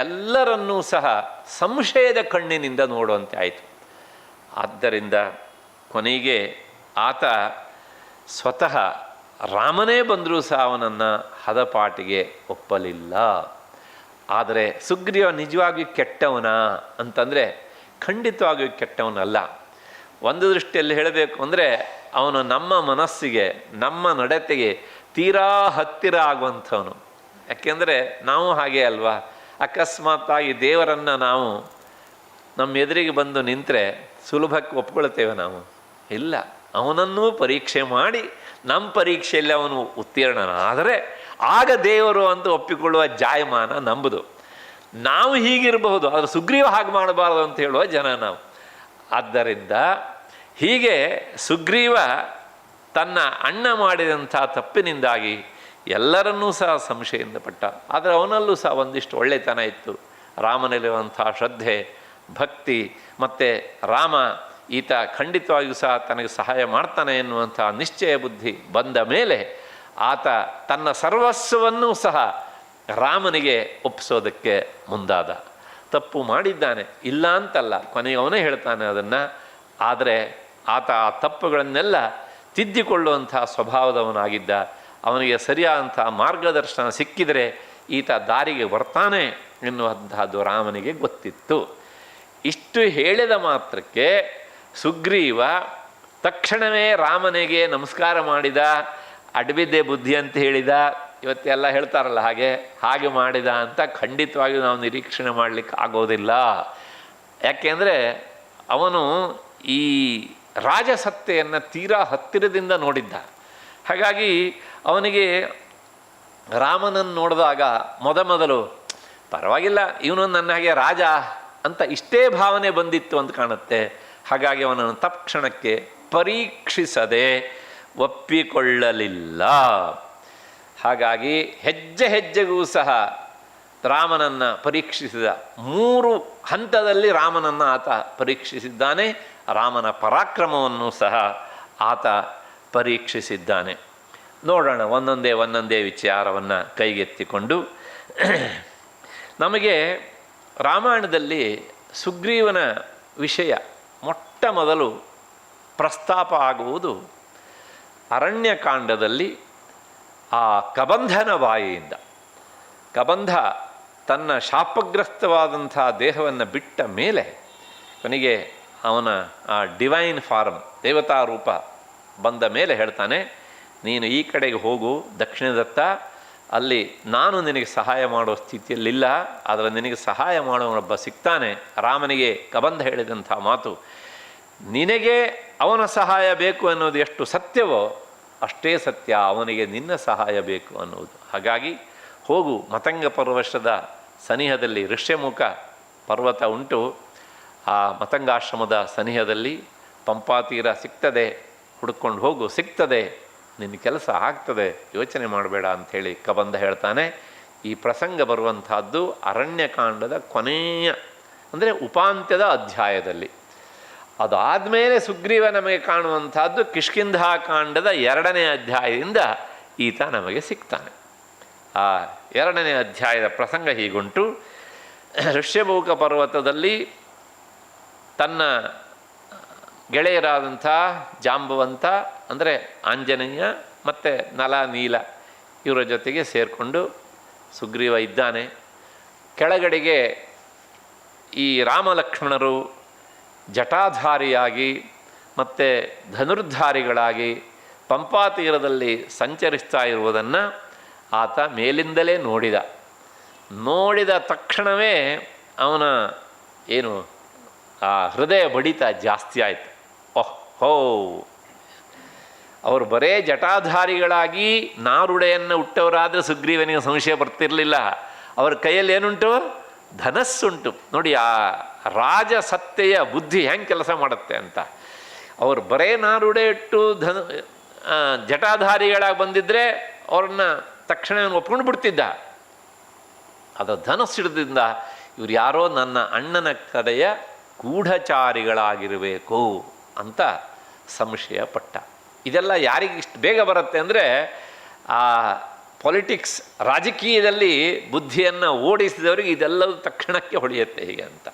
S1: ಎಲ್ಲರನ್ನೂ ಸಹ ಸಂಶಯದ ಕಣ್ಣಿನಿಂದ ನೋಡುವಂತೆ ಆಯಿತು. ಆದ್ದರಿಂದ ಕೊನೆಗೆ ಆತ ಸ್ವತಃ ರಾಮನೇ ಬಂದರೂ ಸಹ ಅವನನ್ನು ಹದಪಾಟಿಗೆ ಒಪ್ಪಲಿಲ್ಲ. ಆದರೆ ಸುಗ್ರೀವ ನಿಜವಾಗಿಯೂ ಕೆಟ್ಟವನ ಅಂತಂದರೆ ಖಂಡಿತವಾಗಿಯೂ ಕೆಟ್ಟವನಲ್ಲ. ಒಂದು ದೃಷ್ಟಿಯಲ್ಲಿ ಹೇಳಬೇಕು ಅಂದರೆ ಅವನು ನಮ್ಮ ಮನಸ್ಸಿಗೆ, ನಮ್ಮ ನಡತೆಗೆ ತೀರಾ ಹತ್ತಿರ ಆಗುವಂಥವನು. ಯಾಕೆಂದರೆ ನಾವು ಹಾಗೆ ಅಲ್ವಾ, ಅಕಸ್ಮಾತ್ತಾಗಿ ದೇವರನ್ನು ನಾವು ನಮ್ಮ ಎದುರಿಗೆ ಬಂದು ನಿಂತರೆ ಸುಲಭಕ್ಕೆ ಒಪ್ಕೊಳ್ತೇವೆ ನಾವು? ಇಲ್ಲ, ಅವನನ್ನೂ ಪರೀಕ್ಷೆ ಮಾಡಿ ನಮ್ಮ ಪರೀಕ್ಷೆಯಲ್ಲಿ ಅವನು ಉತ್ತೀರ್ಣನಾದರೆ ಆಗ ದೇವರು ಅಂತ ಒಪ್ಪಿಕೊಳ್ಳುವ ಜಾಯಮಾನ ನಂಬುದು. ನಾವು ಹೀಗಿರಬಹುದು, ಆದರೆ ಸುಗ್ರೀವ ಹಾಗೆ ಮಾಡಬಾರ್ದು ಅಂತ ಹೇಳುವ ಜನ ನಾವು. ಆದ್ದರಿಂದ ಹೀಗೆ ಸುಗ್ರೀವ ತನ್ನ ಅಣ್ಣ ಮಾಡಿದಂಥ ತಪ್ಪಿನಿಂದಾಗಿ ಎಲ್ಲರನ್ನೂ ಸಹ ಸಂಶಯದಿಂದ ಪಟ್ಟ. ಆದರೆ ಅವನಲ್ಲೂ ಸಹ ಒಂದಿಷ್ಟು ಒಳ್ಳೆತನ ಇತ್ತು. ರಾಮನಲ್ಲಿರುವಂಥ ಶ್ರದ್ಧೆ, ಭಕ್ತಿ ಮತ್ತು ರಾಮ ಈತ ಖಂಡಿತವಾಗಿಯೂ ಸಹ ತನಗೆ ಸಹಾಯ ಮಾಡ್ತಾನೆ ಎನ್ನುವಂಥ ನಿಶ್ಚಯ ಬುದ್ಧಿ ಬಂದ ಮೇಲೆ ಆತ ತನ್ನ ಸರ್ವಸ್ವವನ್ನೂ ಸಹ ರಾಮನಿಗೆ ಒಪ್ಪಿಸೋದಕ್ಕೆ ಮುಂದಾದ. ತಪ್ಪು ಮಾಡಿದ್ದಾನೆ, ಇಲ್ಲ ಅಂತಲ್ಲ, ಕೊನೆಗೆ ಅವನೇ ಹೇಳ್ತಾನೆ ಅದನ್ನು. ಆದರೆ ಆತ ಆ ತಪ್ಪುಗಳನ್ನೆಲ್ಲ ತಿದ್ದಿಕೊಳ್ಳುವಂಥ ಸ್ವಭಾವದವನಾಗಿದ್ದ. ಅವನಿಗೆ ಸರಿಯಾದಂಥ ಮಾರ್ಗದರ್ಶನ ಸಿಕ್ಕಿದರೆ ಈತ ದಾರಿಗೆ ಬರ್ತಾನೆ ಎನ್ನುವಂತಹದ್ದು ರಾಮನಿಗೆ ಗೊತ್ತಿತ್ತು. ಇಷ್ಟು ಹೇಳಿದ ಮಾತ್ರಕ್ಕೆ ಸುಗ್ರೀವ ತಕ್ಷಣವೇ ರಾಮನಿಗೆ ನಮಸ್ಕಾರ ಮಾಡಿದ. ಅಡ್ಬಿದ್ದೆ ಬುದ್ಧಿ ಅಂತ ಹೇಳಿದ. ಇವತ್ತೆಲ್ಲ ಹೇಳ್ತಾರಲ್ಲ ಹಾಗೆ ಮಾಡಿದ ಅಂತ ಖಂಡಿತವಾಗಿಯೂ ನಾವು ನಿರೀಕ್ಷಣೆ ಮಾಡಲಿಕ್ಕೆ ಆಗೋದಿಲ್ಲ. ಯಾಕೆಂದರೆ ಅವನು ಈ ರಾಜಸತ್ತೆಯನ್ನು ತೀರಾ ಹತ್ತಿರದಿಂದ ನೋಡಿದ್ದ. ಹಾಗಾಗಿ ಅವನಿಗೆ ರಾಮನನ್ನು ನೋಡಿದಾಗ ಮೊದಲು ಪರವಾಗಿಲ್ಲ, ಇವನು ನನ್ನ ಹಾಗೆ ರಾಜ ಅಂತ ಇಷ್ಟೇ ಭಾವನೆ ಬಂದಿತ್ತು ಅಂತ ಕಾಣುತ್ತೆ. ಹಾಗಾಗಿ ಅವನನ್ನು ತಕ್ಷಣಕ್ಕೆ ಪರೀಕ್ಷಿಸದೆ ಒಪ್ಪಿಕೊಳ್ಳಲಿಲ್ಲ. ಹಾಗಾಗಿ ಹೆಜ್ಜೆ ಹೆಜ್ಜೆಗೂ ಸಹ ರಾಮನನ್ನು ಪರೀಕ್ಷಿಸಿದ. 3 ಹಂತದಲ್ಲಿ ರಾಮನನ್ನು ಆತ ಪರೀಕ್ಷಿಸಿದ್ದಾನೆ. ರಾಮನ ಪರಾಕ್ರಮವನ್ನು ಸಹ ಆತ ಪರೀಕ್ಷಿಸಿದ್ದಾನೆ. ನೋಡೋಣ ಒಂದೊಂದೇ ವಿಚಾರವನ್ನು ಕೈಗೆತ್ತಿಕೊಂಡು. ನಮಗೆ ರಾಮಾಯಣದಲ್ಲಿ ಸುಗ್ರೀವನ ವಿಷಯ ಮೊಟ್ಟ ಮೊದಲು ಪ್ರಸ್ತಾಪ ಆಗುವುದು ಅರಣ್ಯಕಾಂಡದಲ್ಲಿ ಆ ಕಬಂಧನ ಬಾಯಿಯಿಂದ. ಕಬಂಧ ತನ್ನ ಶಾಪಗ್ರಸ್ತವಾದಂಥ ದೇಹವನ್ನು ಬಿಟ್ಟ ಮೇಲೆ ಕೊನೆಗೆ ಅವನ ಆ ಡಿವೈನ್ ಫಾರ್ಮ್, ದೇವತಾ ರೂಪ ಬಂದ ಮೇಲೆ ಹೇಳ್ತಾನೆ, ನೀನು ಈ ಕಡೆಗೆ ಹೋಗು ದಕ್ಷಿಣದತ್ತ, ಅಲ್ಲಿ ನಾನು ನಿನಗೆ ಸಹಾಯ ಮಾಡೋ ಸ್ಥಿತಿಯಲ್ಲಿಲ್ಲ, ಆದರೆ ನಿನಗೆ ಸಹಾಯ ಮಾಡೋನೊಬ್ಬ ಸಿಗ್ತಾನೆ. ರಾಮನಿಗೆ ಕಬಂಧ ಹೇಳಿದಂಥ ಮಾತು, ನಿನಗೆ ಅವನ ಸಹಾಯ ಬೇಕು ಅನ್ನೋದು ಎಷ್ಟು ಸತ್ಯವೋ ಅಷ್ಟೇ ಸತ್ಯ ಅವನಿಗೆ ನಿನ್ನ ಸಹಾಯ ಬೇಕು ಅನ್ನೋದು. ಹಾಗಾಗಿ ಹೋಗು, ಮತಂಗ ಪರ್ವತದ ಸನಿಹದಲ್ಲಿ ಋಷ್ಯಮುಖ ಪರ್ವತ ಉಂಟು. ಆ ಮತಂಗಾಶ್ರಮದ ಸನಿಹದಲ್ಲಿ ಪಂಪಾತೀರ ಸಿಗ್ತದೆ, ಹುಡ್ಕೊಂಡು ಹೋಗು, ಸಿಗ್ತದೆ, ನಿನ್ನ ಕೆಲಸ ಆಗ್ತದೆ, ಯೋಚನೆ ಮಾಡಬೇಡ ಅಂಥೇಳಿ ಕಬಂಧ ಹೇಳ್ತಾನೆ. ಈ ಪ್ರಸಂಗ ಬರುವಂತಹದ್ದು ಅರಣ್ಯಕಾಂಡದ ಕೊನೆಯ ಅಂದರೆ ಉಪಾಂತ್ಯದ ಅಧ್ಯಾಯದಲ್ಲಿ. ಅದಾದಮೇಲೆ ಸುಗ್ರೀವ ನಮಗೆ ಕಾಣುವಂಥದ್ದು ಕಿಷ್ಕಿಂಧಾಕಾಂಡದ 2ನೇ ಅಧ್ಯಾಯದಿಂದ ಈತ ನಮಗೆ ಸಿಗ್ತಾನೆ. ಆ 2ನೇ ಅಧ್ಯಾಯದ ಪ್ರಸಂಗ ಹೀಗುಂಟು. ಋಷ್ಯಮುಖ ಪರ್ವತದಲ್ಲಿ ತನ್ನ ಗೆಳೆಯರಾದಂಥ ಜಾಂಬವಂತ ಅಂದರೆ ಆಂಜನೇಯ ಮತ್ತು ನಲ ನೀಲ ಇವರ ಜೊತೆಗೆ ಸೇರಿಕೊಂಡು ಸುಗ್ರೀವ ಇದ್ದಾನೆ. ಕೆಳಗಡೆಗೆ ಈ ರಾಮಲಕ್ಷ್ಮಣರು ಜಟಾಧಾರಿಯಾಗಿ ಮತ್ತು ಧನುರ್ಧಾರಿಗಳಾಗಿ ಪಂಪಾತೀರದಲ್ಲಿ ಸಂಚರಿಸ್ತಾ ಇರುವುದನ್ನು ಆತ ಮೇಲಿಂದಲೇ ನೋಡಿದ ತಕ್ಷಣವೇ ಅವನ ಏನು ಆ ಹೃದಯ ಬಡಿತ ಜಾಸ್ತಿ ಆಯಿತು. ಓಹೋ, ಅವರು ಬರೇ ಜಟಾಧಾರಿಗಳಾಗಿ ನಾರುಡೆಯನ್ನು ಹುಟ್ಟವರಾದರೆ ಸುಗ್ರೀವನಿಗೆ ಸಂಶಯ ಬರ್ತಿರಲಿಲ್ಲ. ಅವರ ಕೈಯಲ್ಲಿ ಏನುಂಟು? ಧನಸ್ಸುಂಟು. ನೋಡಿ ಆ ರಾಜಸತ್ತೆಯ ಬುದ್ಧಿ ಹೆಂಗೆ ಕೆಲಸ ಮಾಡುತ್ತೆ ಅಂತ. ಅವರು ಬರೇ ನಾರುಡೆ ಇಟ್ಟು ಜಟಾಧಾರಿಗಳಾಗಿ ಬಂದಿದ್ದರೆ ಅವ್ರನ್ನ ತಕ್ಷಣ ಒಪ್ಕೊಂಡು ಬಿಡ್ತಿದ್ದ. ಅದು ಧನಸ್ಸಿಡದಿಂದ ಇವ್ರು ಯಾರೋ ನನ್ನ ಅಣ್ಣನ ಕಡೆಯ ಗೂಢಚಾರಿಗಳಾಗಿರಬೇಕು ಅಂತ ಸಂಶಯ ಪಟ್ಟ. ಇದೆಲ್ಲ ಯಾರಿಗೆ ಇಷ್ಟು ಬೇಗ ಬರುತ್ತೆ ಅಂದರೆ ಆ ಪೊಲಿಟಿಕ್ಸ್, ರಾಜಕೀಯದಲ್ಲಿ ಬುದ್ಧಿಯನ್ನು ಓಡಿಸಿದವರಿಗೆ ಇದೆಲ್ಲವೂ ತಕ್ಷಣಕ್ಕೆ ಹೊಳೆಯುತ್ತೆ ಹೀಗೆ ಅಂತ.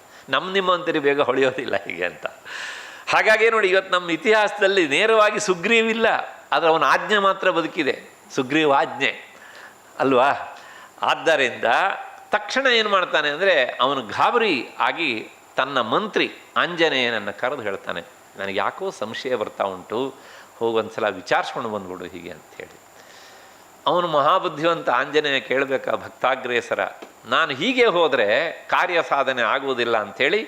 S1: ನಿಮ್ಮಂತರಿಗೆ ಬೇಗ ಹೊಳೆಯೋದಿಲ್ಲ ಹೀಗೆ ಅಂತ. ಹಾಗಾಗಿ ನೋಡಿ, ಇವತ್ತು ನಮ್ಮ ಇತಿಹಾಸದಲ್ಲಿ ನೇರವಾಗಿ ಸುಗ್ರೀವಿಲ್ಲ, ಆದರೆ ಅವನ ಆಜ್ಞೆ ಮಾತ್ರ ಬದುಕಿದೆ, ಸುಗ್ರೀವ ಆಜ್ಞೆ ಅಲ್ವಾ. ಆದ್ದರಿಂದ ತಕ್ಷಣ ಏನು ಮಾಡ್ತಾನೆ ಅಂದರೆ ಅವನು ಗಾಬರಿ ಆಗಿ ತನ್ನ ಮಂತ್ರಿ ಆಂಜನೇಯನನ್ನು ಕರೆದು ಹೇಳ್ತಾನೆ, ನನಗೆ ಯಾಕೋ ಸಂಶಯ ಬರ್ತಾ ಉಂಟು, ಹೋಗೊಂದ್ಸಲ ವಿಚಾರಿಸ್ಕೊಂಡು ಬಂದ್ಬಿಡು ಹೀಗೆ ಅಂಥೇಳಿ. ಅವನು ಮಹಾಬುದ್ಧಿವಂತ ಆಂಜನೇಯ ಕೇಳಬೇಕಾ ಭಕ್ತಾಗ್ರೇಸರ, ನಾನು ಹೀಗೆ ಹೋದರೆ ಕಾರ್ಯ ಸಾಧನೆ ಆಗುವುದಿಲ್ಲ ಅಂಥೇಳಿ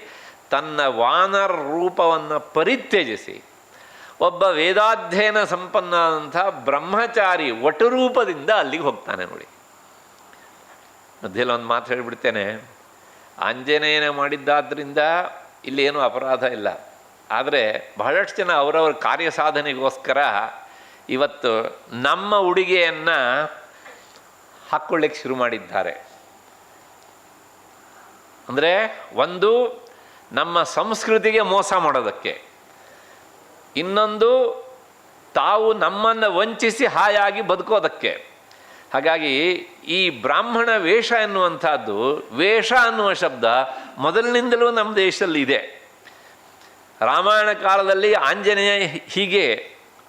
S1: ತನ್ನ ವಾನರ ರೂಪವನ್ನು ಪರಿತ್ಯಜಿಸಿ ಒಬ್ಬ ವೇದಾಧ್ಯಯನ ಸಂಪನ್ನವಾದಂಥ ಬ್ರಹ್ಮಚಾರಿ ವಟುರೂಪದಿಂದ ಅಲ್ಲಿಗೆ ಹೋಗ್ತಾನೆ. ನೋಡಿ, ಮಧ್ಯದಲ್ಲಿ ಒಂದು ಮಾತು ಹೇಳಿಬಿಡ್ತೇನೆ, ಆಂಜನೇಯನ ಮಾಡಿದ್ದಾದ್ರಿಂದ ಇಲ್ಲೇನೂ ಅಪರಾಧ ಇಲ್ಲ. ಆದರೆ ಬಹಳಷ್ಟು ಜನ ಅವರವ್ರ ಕಾರ್ಯ ಸಾಧನೆಗೋಸ್ಕರ ಇವತ್ತು ನಮ್ಮ ಉಡುಗೆಯನ್ನು ಹಾಕ್ಕೊಳ್ಳಿಕ್ಕೆ ಶುರು ಮಾಡಿದ್ದಾರೆ. ಅಂದರೆ ಒಂದು ನಮ್ಮ ಸಂಸ್ಕೃತಿಗೆ ಮೋಸ ಮಾಡೋದಕ್ಕೆ, ಇನ್ನೊಂದು ತಾವು ನಮ್ಮನ್ನು ವಂಚಿಸಿ ಹಾಯಾಗಿ ಬದುಕೋದಕ್ಕೆ. ಹಾಗಾಗಿ ಈ ಬ್ರಾಹ್ಮಣ ವೇಷ ಎನ್ನುವಂಥದ್ದು, ವೇಷ ಅನ್ನುವ ಶಬ್ದ ಮೊದಲಿನಿಂದಲೂ ನಮ್ಮ ದೇಶದಲ್ಲಿ ಇದೆ. ರಾಮಾಯಣ ಕಾಲದಲ್ಲಿ ಆಂಜನೇಯ ಹೀಗೆ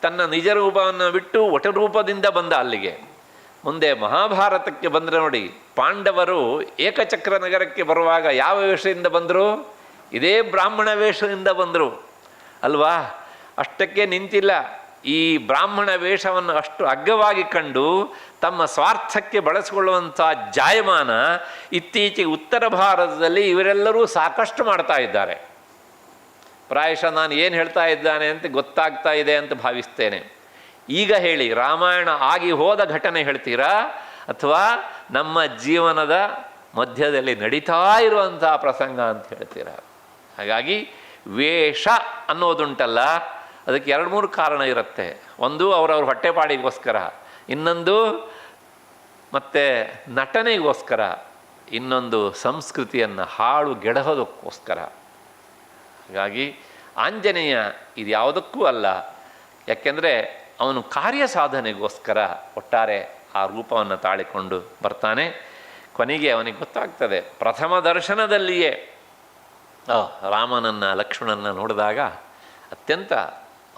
S1: ತನ್ನ ನಿಜ ರೂಪವನ್ನು ಬಿಟ್ಟು ವಟರೂಪದಿಂದ ಬಂದ ಅಲ್ಲಿಗೆ. ಮುಂದೆ ಮಹಾಭಾರತಕ್ಕೆ ಬಂದರೆ ನೋಡಿ, ಪಾಂಡವರು ಏಕಚಕ್ರ ನಗರಕ್ಕೆ ಬರುವಾಗ ಯಾವ ವೇಷದಿಂದ ಬಂದರು? ಇದೇ ಬ್ರಾಹ್ಮಣ ವೇಷದಿಂದ ಬಂದರು ಅಲ್ವಾ? ಅಷ್ಟಕ್ಕೆ ನಿಂತಿಲ್ಲ. ಈ ಬ್ರಾಹ್ಮಣ ವೇಷವನ್ನು ಅಷ್ಟು ಅಗ್ಗವಾಗಿ ಕಂಡು ತಮ್ಮ ಸ್ವಾರ್ಥಕ್ಕೆ ಬಳಸಿಕೊಳ್ಳುವಂಥ ಜಾಯಮಾನ ಇತ್ತೀಚೆಗೆ ಉತ್ತರ ಭಾರತದಲ್ಲಿ ಇವರೆಲ್ಲರೂ ಸಾಕಷ್ಟು ಮಾಡ್ತಾ ಇದ್ದಾರೆ. ಪ್ರಾಯಶಃ ನಾನು ಏನು ಹೇಳ್ತಾ ಇದ್ದಾನೆ ಅಂತ ಗೊತ್ತಾಗ್ತಾ ಇದೆ ಅಂತ ಭಾವಿಸ್ತೇನೆ. ಈಗ ಹೇಳಿ, ರಾಮಾಯಣ ಆಗಿ ಹೋದ ಘಟನೆ ಹೇಳ್ತೀರಾ ಅಥವಾ ನಮ್ಮ ಜೀವನದ ಮಧ್ಯದಲ್ಲಿ ನಡೀತಾ ಇರುವಂಥ ಪ್ರಸಂಗ ಅಂತ ಹೇಳ್ತೀರಾ? ಹಾಗಾಗಿ ವೇಷ ಅನ್ನೋದುಂಟಲ್ಲ, ಅದಕ್ಕೆ 2-3 ಕಾರಣ ಇರುತ್ತೆ. ಒಂದು ಅವರವ್ರ ಹೊಟ್ಟೆಪಾಡಿಗೋಸ್ಕರ, ಇನ್ನೊಂದು ಮತ್ತು ನಟನೆಗೋಸ್ಕರ, ಇನ್ನೊಂದು ಸಂಸ್ಕೃತಿಯನ್ನು ಗೆಡಹೋದಕ್ಕೋಸ್ಕರ. ಹಾಗಾಗಿ ಆಂಜನೇಯ ಇದು ಯಾವುದಕ್ಕೂ ಅಲ್ಲ. ಯಾಕೆಂದರೆ ಅವನು ಕಾರ್ಯ ಸಾಧನೆಗೋಸ್ಕರ ಒಟ್ಟಾರೆ ಆ ರೂಪವನ್ನು ತಾಳಿಕೊಂಡು ಬರ್ತಾನೆ. ಕೊನೆಗೆ ಅವನಿಗೆ ಗೊತ್ತಾಗ್ತದೆ, ಪ್ರಥಮ ದರ್ಶನದಲ್ಲಿಯೇ ರಾಮನನ್ನು ಲಕ್ಷ್ಮಣನ ನೋಡಿದಾಗ ಅತ್ಯಂತ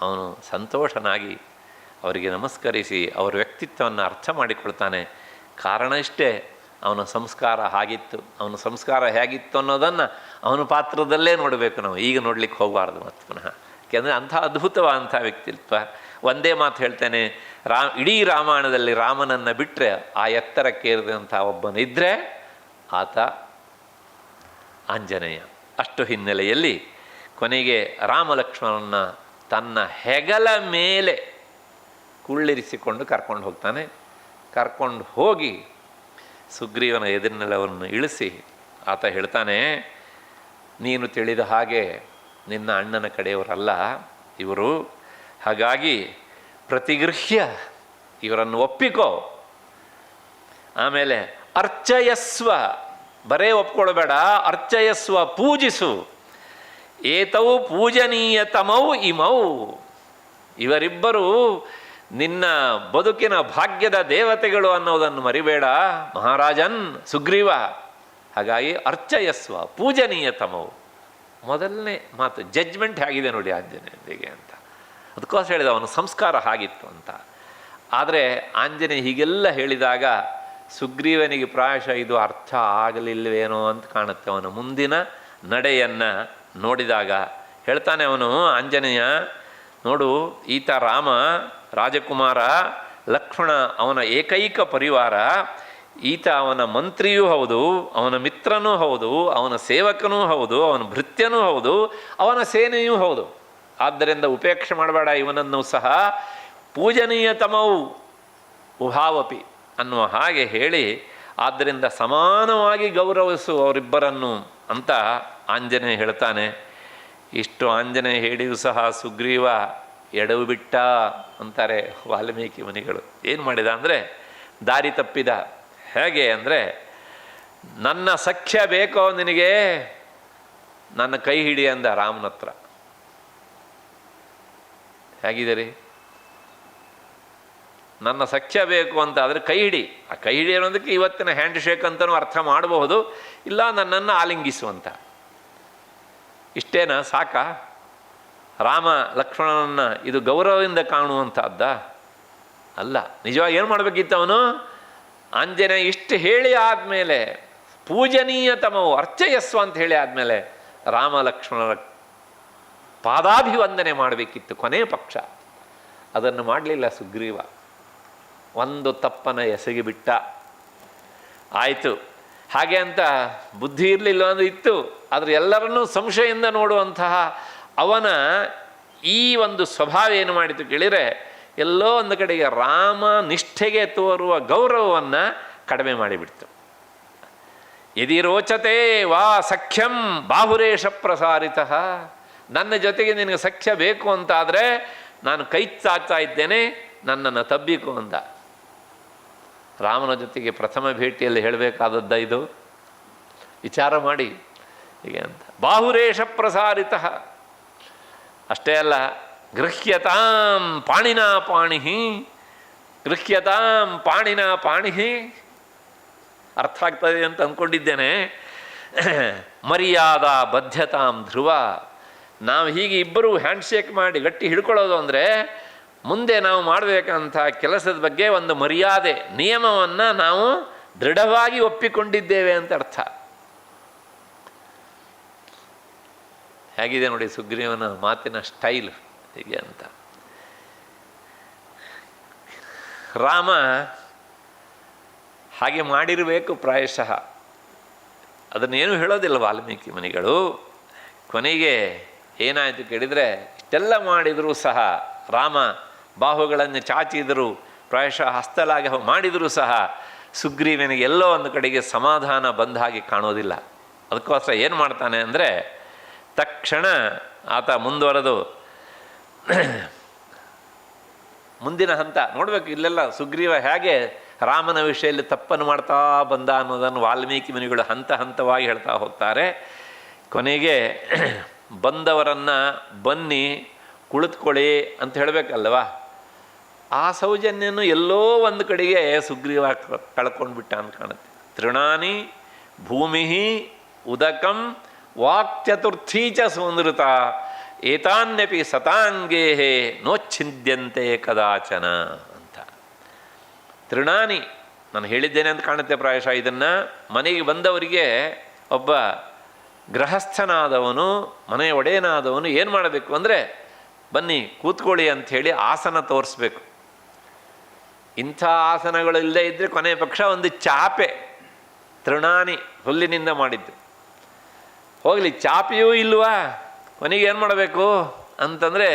S1: ಅವನು ಸಂತೋಷನಾಗಿ ಅವರಿಗೆ ನಮಸ್ಕರಿಸಿ ಅವರ ವ್ಯಕ್ತಿತ್ವವನ್ನು ಅರ್ಥ ಮಾಡಿಕೊಳ್ತಾನೆ. ಕಾರಣ ಇಷ್ಟೇ, ಅವನ ಸಂಸ್ಕಾರ ಹಾಗಿತ್ತು. ಅವನ ಸಂಸ್ಕಾರ ಹೇಗಿತ್ತು ಅನ್ನೋದನ್ನು ಅವನ ಪಾತ್ರದಲ್ಲೇ ನೋಡಬೇಕು ನಾವು, ಈಗ ನೋಡಲಿಕ್ಕೆ ಹೋಗಬಾರ್ದು ಮತ್ತು ಪುನಃ. ಯಾಕೆಂದರೆ ಅಂಥ ಅದ್ಭುತವಾದಂಥ ವ್ಯಕ್ತಿತ್ವ. ಒಂದೇ ಮಾತು ಹೇಳ್ತೇನೆ, ಇಡೀ ರಾಮಾಯಣದಲ್ಲಿ ರಾಮನನ್ನು ಬಿಟ್ಟರೆ ಆ ಎತ್ತರಕ್ಕೇರಿದಂಥ ಒಬ್ಬನಿದ್ದರೆ ಆತ ಆಂಜನೇಯ. ಅಷ್ಟು ಹಿನ್ನೆಲೆಯಲ್ಲಿ ಕೊನೆಗೆ ರಾಮಲಕ್ಷ್ಮಣನ ತನ್ನ ಹೆಗಲ ಮೇಲೆ ಕುಳ್ಳಿರಿಸಿಕೊಂಡು ಕರ್ಕೊಂಡು ಹೋಗ್ತಾನೆ. ಕರ್ಕೊಂಡು ಹೋಗಿ ಸುಗ್ರೀವನ ಎದುರಿನಲ್ಲವನ್ನು ಇಳಿಸಿ ಆತ ಹೇಳ್ತಾನೆ, ನೀನು ತಿಳಿದ ಹಾಗೆ ನಿನ್ನ ಅಣ್ಣನ ಕಡೆಯವರಲ್ಲ ಇವರು, ಹಾಗಾಗಿ ಪ್ರತಿಗೃಹ್ಯ ಇವರನ್ನು ಒಪ್ಪಿಕೋ. ಆಮೇಲೆ ಅರ್ಚಯಸ್ವ, ಬರೇ ಒಪ್ಕೊಳ್ಬೇಡ, ಅರ್ಚಯಸ್ವ, ಪೂಜಿಸು. ಏತೌ ಪೂಜನೀಯತಮೌ ಇಮೌ, ಇವರಿಬ್ಬರು ನಿನ್ನ ಬದುಕಿನ ಭಾಗ್ಯದ ದೇವತೆಗಳು ಅನ್ನೋದನ್ನು ಮರಿಬೇಡ ಮಹಾರಾಜನ್ ಸುಗ್ರೀವ. ಹಾಗಾಗಿ ಅರ್ಚಯಸ್ವ ಪೂಜನೀಯತಮವು. ಮೊದಲನೇ ಮಾತು ಜಡ್ಜ್ಮೆಂಟ್ ಹೇಗಿದೆ ನೋಡಿ ಆಂಜನೇಯನಿಗೆ ಅಂತ. ಅದಕ್ಕೋಸ್ಕರ ಹೇಳಿದ ಅವನ ಸಂಸ್ಕಾರ ಹಾಗಿತ್ತು ಅಂತ. ಆದರೆ ಆಂಜನೇಯ ಹೀಗೆಲ್ಲ ಹೇಳಿದಾಗ ಸುಗ್ರೀವನಿಗೆ ಪ್ರಾಯಶಃ ಇದು ಅರ್ಥ ಆಗಲಿಲ್ಲವೇನೋ ಅಂತ ಕಾಣುತ್ತೆ. ಅವನ ಮುಂದಿನ ನಡೆಯನ್ನು ನೋಡಿದಾಗ ಹೇಳ್ತಾನೆ ಅವನು, ಆಂಜನೇಯ ನೋಡು, ಈತ ರಾಮ ರಾಜಕುಮಾರ, ಲಕ್ಷ್ಮಣ ಅವನ ಏಕೈಕ ಪರಿವಾರ, ಈತ ಅವನ ಮಂತ್ರಿಯೂ ಹೌದು, ಅವನ ಮಿತ್ರನೂ ಹೌದು, ಅವನ ಸೇವಕನೂ ಹೌದು, ಅವನ ಭೃತ್ಯನೂ ಹೌದು, ಅವನ ಸೇನೆಯೂ ಹೌದು. ಆದ್ದರಿಂದ ಉಪೇಕ್ಷೆ ಮಾಡಬೇಡ ಇವನನ್ನು ಸಹ. ಪೂಜನೀಯತಮವು ಉಭಾವಪಿ ಅನ್ನುವ ಹಾಗೆ ಹೇಳಿ, ಆದ್ದರಿಂದ ಸಮಾನವಾಗಿ ಗೌರವಿಸು ಅವರಿಬ್ಬರನ್ನು ಅಂತ ಆಂಜನೇಯ ಹೇಳ್ತಾನೆ. ಇಷ್ಟು ಆಂಜನೇಯ ಹೇಳಿಯೂ ಸಹ ಸುಗ್ರೀವ ಎಡವು ಬಿಟ್ಟ ಅಂತಾರೆ ವಾಲ್ಮೀಕಿ ಮುನಿಗಳು. ಏನು ಮಾಡಿದ ಅಂದರೆ ದಾರಿ ತಪ್ಪಿದ. ಹೇಗೆ ಅಂದರೆ, ನನ್ನ ಸಖ್ಯ ಬೇಕೋ ನಿನಗೆ, ನನ್ನ ಕೈ ಹಿಡಿ ಅಂದ ರಾಮನ ಹತ್ರ. ಹೇಗಿದೆ ರೀ, ನನ್ನ ಸಖ್ಯ ಬೇಕು ಅಂತ ಆದರೆ ಕೈ ಹಿಡಿ. ಆ ಕೈ ಹಿಡಿ ಅನ್ನೋದಕ್ಕೆ ಇವತ್ತಿನ ಹ್ಯಾಂಡ್ ಶೇಕ್ ಅಂತಲೂ ಅರ್ಥ ಮಾಡಬಹುದು, ಇಲ್ಲ ನನ್ನನ್ನು ಆಲಿಂಗಿಸುವಂತ. ಇಷ್ಟೇನಾ, ಸಾಕಾ? ರಾಮ ಲಕ್ಷ್ಮಣನನ್ನು ಇದು ಗೌರವದಿಂದ ಕಾಣುವಂಥದ್ದ ಅಲ್ಲ. ನಿಜವಾಗಿ ಏನು ಮಾಡಬೇಕಿತ್ತು ಅವನು? ಆಂಜನೇಯ ಇಷ್ಟು ಹೇಳಿ ಆದಮೇಲೆ, ಪೂಜನೀಯತಮವು ಅರ್ಚಯಸ್ವ ಅಂತ ಹೇಳಿ ಆದಮೇಲೆ ರಾಮ ಲಕ್ಷ್ಮಣರ ಪಾದಾಭಿವಂದನೆ ಮಾಡಬೇಕಿತ್ತು ಕೊನೆಯ ಪಕ್ಷ. ಅದನ್ನು ಮಾಡಲಿಲ್ಲ ಸುಗ್ರೀವ. ಒಂದು ತಪ್ಪನ ಎಸಗಿಬಿಟ್ಟ. ಆಯಿತು, ಹಾಗೆ ಅಂತ ಬುದ್ಧಿ ಇರಲಿಲ್ಲ ಅಂದ್ರೆ ಇತ್ತು, ಆದರೆ ಎಲ್ಲರನ್ನೂ ಸಂಶಯದಿಂದ ನೋಡುವಂತಹ ಅವನ ಈ ಒಂದು ಸ್ವಭಾವ ಏನು ಮಾಡಿತು ಕೇಳಿದರೆ, ಎಲ್ಲೋ ಒಂದು ಕಡೆಗೆ ರಾಮ ನಿಷ್ಠೆಗೆ ತೋರುವ ಗೌರವವನ್ನು ಕಡಿಮೆ ಮಾಡಿಬಿಡ್ತು. ಯದಿ ರೋಚತೆ ವಾ ಸಖ್ಯಂ ಬಾಹುರೇಶ ಪ್ರಸಾರಿತ, ನನ್ನ ಜೊತೆಗೆ ನಿನಗೆ ಸಖ್ಯ ಬೇಕು ಅಂತಾದರೆ ನಾನು ಕೈ ಚಾಚ್ತಾ ಇದ್ದೇನೆ, ನನ್ನನ್ನು ತಬ್ಬಿಕು ಅಂದ. ರಾಮನ ಜೊತೆಗೆ ಪ್ರಥಮ ಭೇಟಿಯಲ್ಲಿ ಹೇಳಬೇಕಾದದ್ದ ಇದು? ವಿಚಾರ ಮಾಡಿ. ಹೀಗೆ ಅಂತ. ಬಾಹುರೇಶ ಪ್ರಸಾರಿತ. ಅಷ್ಟೇ ಅಲ್ಲ, ಗೃಹ್ಯತಾಂ ಪಾಣಿನಾ ಪಾಣಿ, ಗೃಹ್ಯತಾಂ ಪಾಣಿನಾ ಪಾಣಿ. ಅರ್ಥ ಆಗ್ತದೆ ಅಂತ ಅಂದ್ಕೊಂಡಿದ್ದೇನೆ. ಮರ್ಯಾದಾ ಬದ್ಧತಾಂ ಧ್ರುವ. ನಾವು ಹೀಗೆ ಇಬ್ಬರು ಹ್ಯಾಂಡ್ಶೇಕ್ ಮಾಡಿ ಗಟ್ಟಿ ಹಿಡ್ಕೊಳ್ಳೋದು ಅಂದರೆ ಮುಂದೆ ನಾವು ಮಾಡಬೇಕಂತ ಕೆಲಸದ ಬಗ್ಗೆ ಒಂದು ಮರ್ಯಾದೆ, ನಿಯಮವನ್ನು ನಾವು ದೃಢವಾಗಿ ಒಪ್ಪಿಕೊಂಡಿದ್ದೇವೆ ಅಂತ ಅರ್ಥ. ಹೇಗಿದೆ ನೋಡಿ ಸುಗ್ರೀವನ ಮಾತಿನ ಸ್ಟೈಲ್, ಹೀಗೆ ಅಂತ. ರಾಮ ಹಾಗೆ ಮಾಡಿರಬೇಕು ಪ್ರಾಯಶಃ. ಅದನ್ನೇನು ಹೇಳೋದಿಲ್ಲ ವಾಲ್ಮೀಕಿ ಮುನಿಗಳು. ಕೊನೆಗೆ ಏನಾಯಿತು ಕೇಳಿದರೆ, ಇಷ್ಟೆಲ್ಲ ಮಾಡಿದರೂ ಸಹ ರಾಮ ಬಾಹುಗಳನ್ನು ಚಾಚಿದರೂ, ಪ್ರಾಯಶಃ ಹಸ್ತಲಾಗಿ ಮಾಡಿದರೂ ಸಹ ಸುಗ್ರೀವನಿಗೆ ಎಲ್ಲೋ ಒಂದು ಕಡೆಗೆ ಸಮಾಧಾನ ಬಂದ ಹಾಗೆ ಕಾಣೋದಿಲ್ಲ. ಅದಕ್ಕೋಸ್ಕರ ಏನು ಮಾಡ್ತಾನೆ ಅಂದರೆ, ತಕ್ಷಣ ಆತ ಮುಂದುವರೆದು ಮುಂದಿನ ಹಂತ ನೋಡಬೇಕು. ಇಲ್ಲೆಲ್ಲ ಸುಗ್ರೀವ ಹೇಗೆ ರಾಮನ ವಿಷಯದಲ್ಲಿ ತಪ್ಪನ್ನು ಮಾಡ್ತಾ ಬಂದ ಅನ್ನೋದನ್ನು ವಾಲ್ಮೀಕಿ ಮುನಿಗಳು ಹಂತ ಹಂತವಾಗಿ ಹೇಳ್ತಾ ಹೋಗ್ತಾರೆ. ಕೊನೆಗೆ ಬಂದವರನ್ನು ಬನ್ನಿ ಕುಳಿತುಕೊಳ್ಳಿ ಅಂತ ಹೇಳಬೇಕಲ್ವ. ಆ ಸೌಜನ್ಯನು ಎಲ್ಲೋ ಒಂದು ಕಡೆಗೆ ಸುಗ್ರೀವ ಕಳ್ಕೊಂಡು ಬಿಟ್ಟ ಅಂತ ಕಾಣುತ್ತೆ. ತೃಣಾನಿ ಭೂಮಿ ಉದಕಂ ವಾಕ್ಚತುರ್ಥೀ ಚ ಸುನೃತ ಏತಾನ್ಯಪಿ ಸತಾಂಗೇಹೇ ನೋಚ್ಛಿದ್ಯಂತೆ ಕದಾಚನ ಅಂತ. ತೃಣಾನಿ, ನಾನು ಹೇಳಿದ್ದೇನೆ ಅಂತ ಕಾಣುತ್ತೆ ಪ್ರಾಯಶಃ. ಇದನ್ನು ಮನೆಗೆ ಬಂದವರಿಗೆ ಒಬ್ಬ ಗೃಹಸ್ಥನಾದವನು, ಮನೆಯ ಒಡೆಯನಾದವನು ಏನು ಮಾಡಬೇಕು ಅಂದರೆ, ಬನ್ನಿ ಕೂತ್ಕೊಳ್ಳಿ ಅಂಥೇಳಿ ಆಸನ ತೋರಿಸ್ಬೇಕು. ಇಂಥ ಆಸನಗಳು ಇಲ್ಲದೇ ಇದ್ದರೆ ಕೊನೆಯ ಪಕ್ಷ ಒಂದು ಚಾಪೆ, ತೃಣಾನಿ ಹುಲ್ಲಿನಿಂದ ಮಾಡಿದ್ದು. ಹೋಗಲಿ, ಚಾಪೆಯೂ ಇಲ್ವಾ, ಕೊನೆಗೆ ಏನು ಮಾಡಬೇಕು ಅಂತಂದರೆ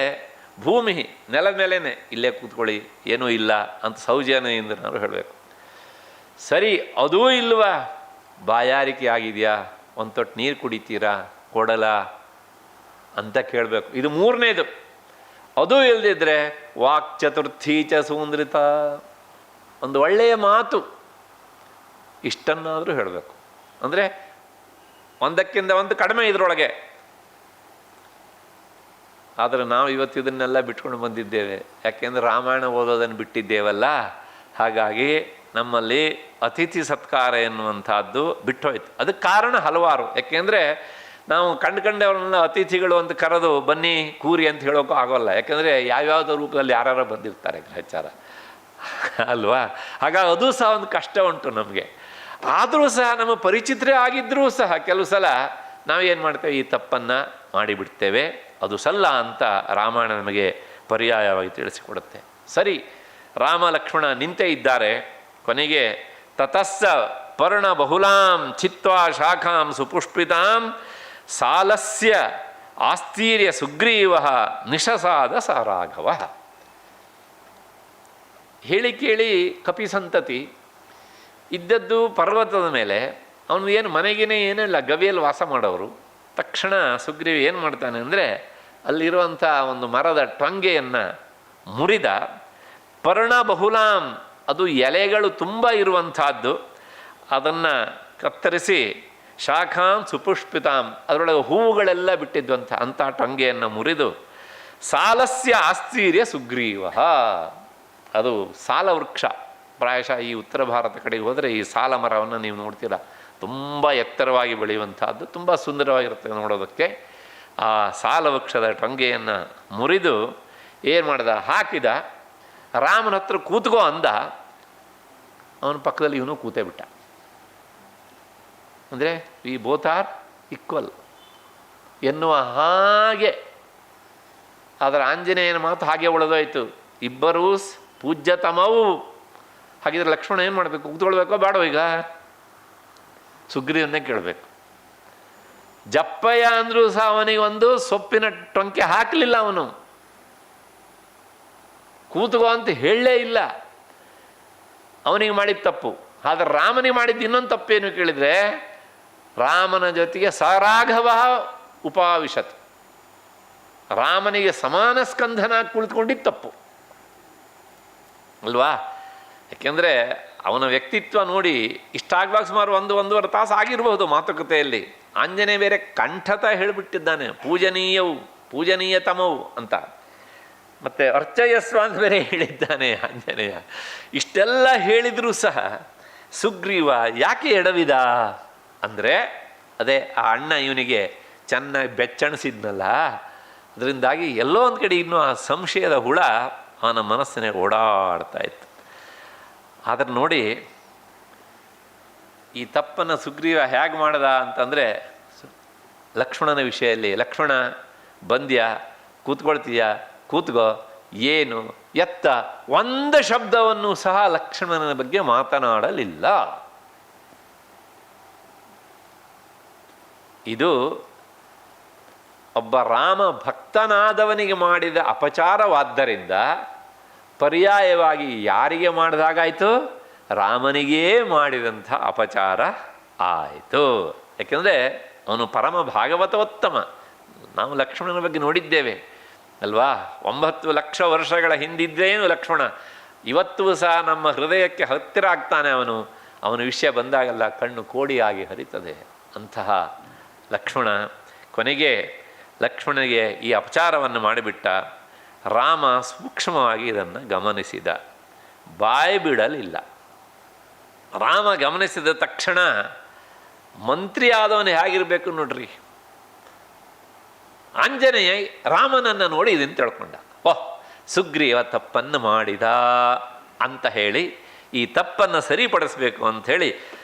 S1: ಭೂಮಿ, ನೆಲದ ಮೇಲೇ ಇಲ್ಲೇ ಕೂತ್ಕೊಳ್ಳಿ, ಏನೂ ಇಲ್ಲ ಅಂತ ಸೌಜನ್ಯದಿಂದ ನಾವು ಹೇಳಬೇಕು. ಸರಿ, ಅದೂ ಇಲ್ವಾ, ಬಾಯಾರಿಕೆ ಆಗಿದೆಯಾ, ಒಂದು ತೊಟ್ಟು ನೀರು ಕುಡಿತೀರಾ, ಕೊಡಲ ಅಂತ ಕೇಳಬೇಕು. ಇದು ಮೂರನೇದು. ಅದೂ ಇಲ್ಲದಿದ್ದರೆ ವಾಕ್ ಚತುರ್ಥೀ ಚ ಸುಂದೃತ, ಒಂದು ಒಳ್ಳೆಯ ಮಾತು, ಇಷ್ಟನ್ನಾದರೂ ಹೇಳಬೇಕು. ಅಂದರೆ ಒಂದಕ್ಕಿಂತ ಒಂದು ಕಡಿಮೆ ಇದರೊಳಗೆ. ಆದರೆ ನಾವು ಇವತ್ತು ಇದನ್ನೆಲ್ಲ ಬಿಟ್ಕೊಂಡು ಬಂದಿದ್ದೇವೆ. ಯಾಕೆಂದರೆ ರಾಮಾಯಣ ಓದೋದನ್ನು ಬಿಟ್ಟಿದ್ದೇವಲ್ಲ. ಹಾಗಾಗಿ ನಮ್ಮಲ್ಲಿ ಅತಿಥಿ ಸತ್ಕಾರ ಎನ್ನುವಂಥದ್ದು ಬಿಟ್ಟೋಯ್ತು. ಅದಕ್ಕೆ ಕಾರಣ ಹಲವಾರು. ಯಾಕೆಂದರೆ ನಾವು ಕಂಡುಕೊಂಡವ್ರನ್ನ ಅತಿಥಿಗಳು ಅಂತ ಕರೆದು ಬನ್ನಿ ಕೂರಿ ಅಂತ ಹೇಳೋಕ್ಕೂ ಆಗೋಲ್ಲ. ಯಾಕೆಂದರೆ ಯಾವ್ಯಾವುದೋ ರೂಪದಲ್ಲಿ ಯಾರು ಬಂದಿರ್ತಾರೆ ಗ್ರಹಚಾರ ಅಲ್ವಾ. ಹಾಗಾಗಿ ಅದು ಸಹ ಒಂದು ಕಷ್ಟ ಉಂಟು ನಮಗೆ. ಆದರೂ ಸಹ ನಮ್ಮ ಪರಿಚಿತರೇ ಆಗಿದ್ದರೂ ಸಹ ಕೆಲವು ಸಲ ನಾವೇನು ಮಾಡ್ತೇವೆ, ಈ ತಪ್ಪನ್ನು ಮಾಡಿಬಿಡ್ತೇವೆ. ಅದು ಸಲ್ಲ ಅಂತ ರಾಮಾಯಣ ನಮಗೆ ಪರ್ಯಾಯವಾಗಿ ತಿಳಿಸಿಕೊಡುತ್ತೆ. ಸರಿ, ರಾಮ ಲಕ್ಷ್ಮಣ ನಿಂತೇ ಇದ್ದಾರೆ. ಕೊನೆಗೆ ತತಸ್ಸ ಪರ್ಣ ಬಹುಲಾಂ ಚಿತ್ವಾ ಶಾಖಾಂ ಸುಪುಷ್ಪಿತಾಂ ಸಾಲಸ್ಯ ಆಸ್ತೀರ್ಯ ಸುಗ್ರೀವ ನಿಶಸಾದ ಸ ರಾಘವ. ಹೇಳಿ ಕೇಳಿ ಕಪಿ ಸಂತತಿ ಇದ್ದದ್ದು ಪರ್ವತದ ಮೇಲೆ. ಅವನು ಏನು ಮನೆಗೇನೆ ಏನಿಲ್ಲ, ಗವಿಯಲ್ಲಿ ವಾಸ ಮಾಡೋರು. ತಕ್ಷಣ ಸುಗ್ರೀವ ಏನು ಮಾಡ್ತಾನೆ ಅಂದರೆ, ಅಲ್ಲಿರುವಂಥ ಒಂದು ಮರದ ಟೊಂಗೆಯನ್ನು ಮುರಿದ, ಪರ್ಣ ಬಹುಲಾಂ, ಅದು ಎಲೆಗಳು ತುಂಬ ಇರುವಂಥದ್ದು, ಅದನ್ನು ಕತ್ತರಿಸಿ ಶಾಖಾಂ ಸುಪುಷ್ಪಿತಾಂ, ಅದರೊಳಗೆ ಹೂವುಗಳೆಲ್ಲ ಬಿಟ್ಟಿದ್ವಂಥ ಅಂಥ ಟೊಂಗೆಯನ್ನು ಮುರಿದು ಸಾಲಸ್ಯ ಆಸ್ತೀರ್ಯ ಸುಗ್ರೀವ, ಅದು ಸಾಲ ವೃಕ್ಷ. ಪ್ರಾಯಶಃ ಈ ಉತ್ತರ ಭಾರತ ಕಡೆಗೆ ಹೋದರೆ ಈ ಸಾಲ ಮರವನ್ನು ನೀವು ನೋಡ್ತೀರ, ತುಂಬ ಎತ್ತರವಾಗಿ ಬೆಳೆಯುವಂಥದ್ದು, ತುಂಬ ಸುಂದರವಾಗಿರುತ್ತೆ ನೋಡೋದಕ್ಕೆ. ಆ ಸಾಲ ವೃಕ್ಷದ ಟೊಂಗೆಯನ್ನು ಮುರಿದು ಏನು ಮಾಡ್ದ, ಹಾಕಿದ. ರಾಮನ ಹತ್ರ ಕೂತ್ಕೋ ಅಂದ. ಅವನ ಪಕ್ಕದಲ್ಲಿ ಇವನು ಕೂತೇ ಬಿಟ್ಟ. ಅಂದರೆ ವಿ ಬೋತ್ ಆರ್ ಈಕ್ವಲ್ ಎನ್ನುವ ಹಾಗೆ. ಅದರ ಆಂಜನೇಯನ ಮಾತು ಹಾಗೆ ಉಳಿದೋಯ್ತು. ಇಬ್ಬರೂ ಪೂಜ್ಯತಮವು. ಹಾಗಿದ್ರೆ ಲಕ್ಷ್ಮಣ ಏನು ಮಾಡಬೇಕು, ಕೂತ್ಕೊಳ್ಬೇಕೋ ಬೇಡೋ? ಈಗ ಸುಗ್ರೀವನ್ನೇ ಕೇಳಬೇಕು. ಜಪ್ಪಯ್ಯ ಅಂದರೂ ಸಹ ಅವನಿಗೆ ಒಂದು ಸೊಪ್ಪಿನ ಟೊಂಕೆ ಹಾಕಲಿಲ್ಲ. ಅವನು ಕೂತ್ಕೋ ಅಂತ ಹೇಳಲೇ ಇಲ್ಲ. ಅವನಿಗೆ ಮಾಡಿದ ತಪ್ಪು. ಆದರೆ ರಾಮನಿಗೆ ಮಾಡಿದ್ದು ಇನ್ನೊಂದು ತಪ್ಪೇನು ಕೇಳಿದರೆ, ರಾಮನ ಜೊತೆಗೆ ಸರಾಘವ ಉಪಾವಿಶತ್, ರಾಮನಿಗೆ ಸಮಾನ ಸ್ಕಂಧನ ಕುಳಿತುಕೊಂಡಿದ್ದು ತಪ್ಪು ಅಲ್ವಾ. ಯಾಕೆಂದರೆ ಅವನ ವ್ಯಕ್ತಿತ್ವ ನೋಡಿ ಇಷ್ಟಾಗುವಾಗ ಸುಮಾರು 1-1.5 ತಾಸು ಆಗಿರಬಹುದು ಮಾತುಕತೆಯಲ್ಲಿ. ಆಂಜನೇಯ ಬೇರೆ ಕಂಠತ ಹೇಳಿಬಿಟ್ಟಿದ್ದಾನೆ, ಪೂಜನೀಯತಮವು ಅಂತ. ಮತ್ತು ಅರ್ಚಯಸ್ವ ಅಂತ ಬೇರೆ ಹೇಳಿದ್ದಾನೆ ಆಂಜನೇಯ. ಇಷ್ಟೆಲ್ಲ ಹೇಳಿದರೂ ಸಹ ಸುಗ್ರೀವ ಯಾಕೆ ಎಡವಿದ ಅಂದರೆ, ಅದೇ ಆ ಅಣ್ಣ ಇವನಿಗೆ ಚೆನ್ನಾಗಿ ಬೆಚ್ಚಣಿಸಿದ್ನಲ್ಲ, ಅದರಿಂದಾಗಿ ಎಲ್ಲೋ ಒಂದು ಕಡೆ ಇನ್ನೂ ಆ ಸಂಶಯದ ಹುಳ ಅವನ ಮನಸ್ಸಿನ ಓಡಾಡ್ತಾ ಇತ್ತು. ಆದರೆ ನೋಡಿ, ಈ ತಪ್ಪನ್ನು ಸುಗ್ರೀವ ಹೇಗೆ ಮಾಡ್ದ ಅಂತಂದರೆ, ಲಕ್ಷ್ಮಣನ ವಿಷಯದಲ್ಲಿ, ಲಕ್ಷ್ಮಣ ಬಂದ್ಯಾ, ಕೂತ್ಕೊಳ್ತೀಯ, ಕೂತ್ಕೋ, ಏನು ಎತ್ತ, ಒಂದು ಶಬ್ದವನ್ನು ಸಹ ಲಕ್ಷ್ಮಣನ ಬಗ್ಗೆ ಮಾತನಾಡಲಿಲ್ಲ. ಇದು ಒಬ್ಬ ರಾಮ ಭಕ್ತನಾದವನಿಗೆ ಮಾಡಿದ ಅಪಚಾರವಾದ್ದರಿಂದ ಪರ್ಯಾಯವಾಗಿ ಯಾರಿಗೆ ಮಾಡಿದಾಗಾಯಿತು? ರಾಮನಿಗೇ ಮಾಡಿದಂಥ ಅಪಚಾರ ಆಯಿತು. ಯಾಕೆಂದರೆ ಅವನು ಪರಮ ಭಾಗವತೋತ್ತಮ. ನಾವು ಲಕ್ಷ್ಮಣನ ಬಗ್ಗೆ ನೋಡಿದ್ದೇವೆ ಅಲ್ವಾ? 9 ಲಕ್ಷ ವರ್ಷಗಳ ಹಿಂದಿದ್ದೇನು ಲಕ್ಷ್ಮಣ, ಇವತ್ತೂ ಸಹ ನಮ್ಮ ಹೃದಯಕ್ಕೆ ಹತ್ತಿರ ಆಗ್ತಾನೆ ಅವನು. ಅವನ ವಿಷಯ ಬಂದಾಗೆಲ್ಲ ಕಣ್ಣು ಕೋಡಿಯಾಗಿ ಹರಿತದೆ. ಅಂತಹ ಲಕ್ಷ್ಮಣ ಕೊನೆಗೆ ಲಕ್ಷ್ಮಣನಿಗೆ ಈ ಅಪಚಾರವನ್ನು ಮಾಡಿಬಿಟ್ಟ. ರಾಮ ಸೂಕ್ಷ್ಮವಾಗಿ ಇದನ್ನು ಗಮನಿಸಿದ, ಬಾಯಿ ಬಿಡಲಿಲ್ಲ. ರಾಮ ಗಮನಿಸಿದ ತಕ್ಷಣ ಮಂತ್ರಿ ಆದವನು ಹೇಗಿರಬೇಕು ನೋಡ್ರಿ, ಆಂಜನೇಯ ರಾಮನನ್ನು ನೋಡಿ ಇದನ್ನು ತಿಳ್ಕೊಂಡ. ಓಹ್, ಸುಗ್ರೀವ ತಪ್ಪನ್ನು ಮಾಡಿದ ಅಂತ ಹೇಳಿ ಈ ತಪ್ಪನ್ನು ಸರಿಪಡಿಸಬೇಕು ಅಂಥೇಳಿ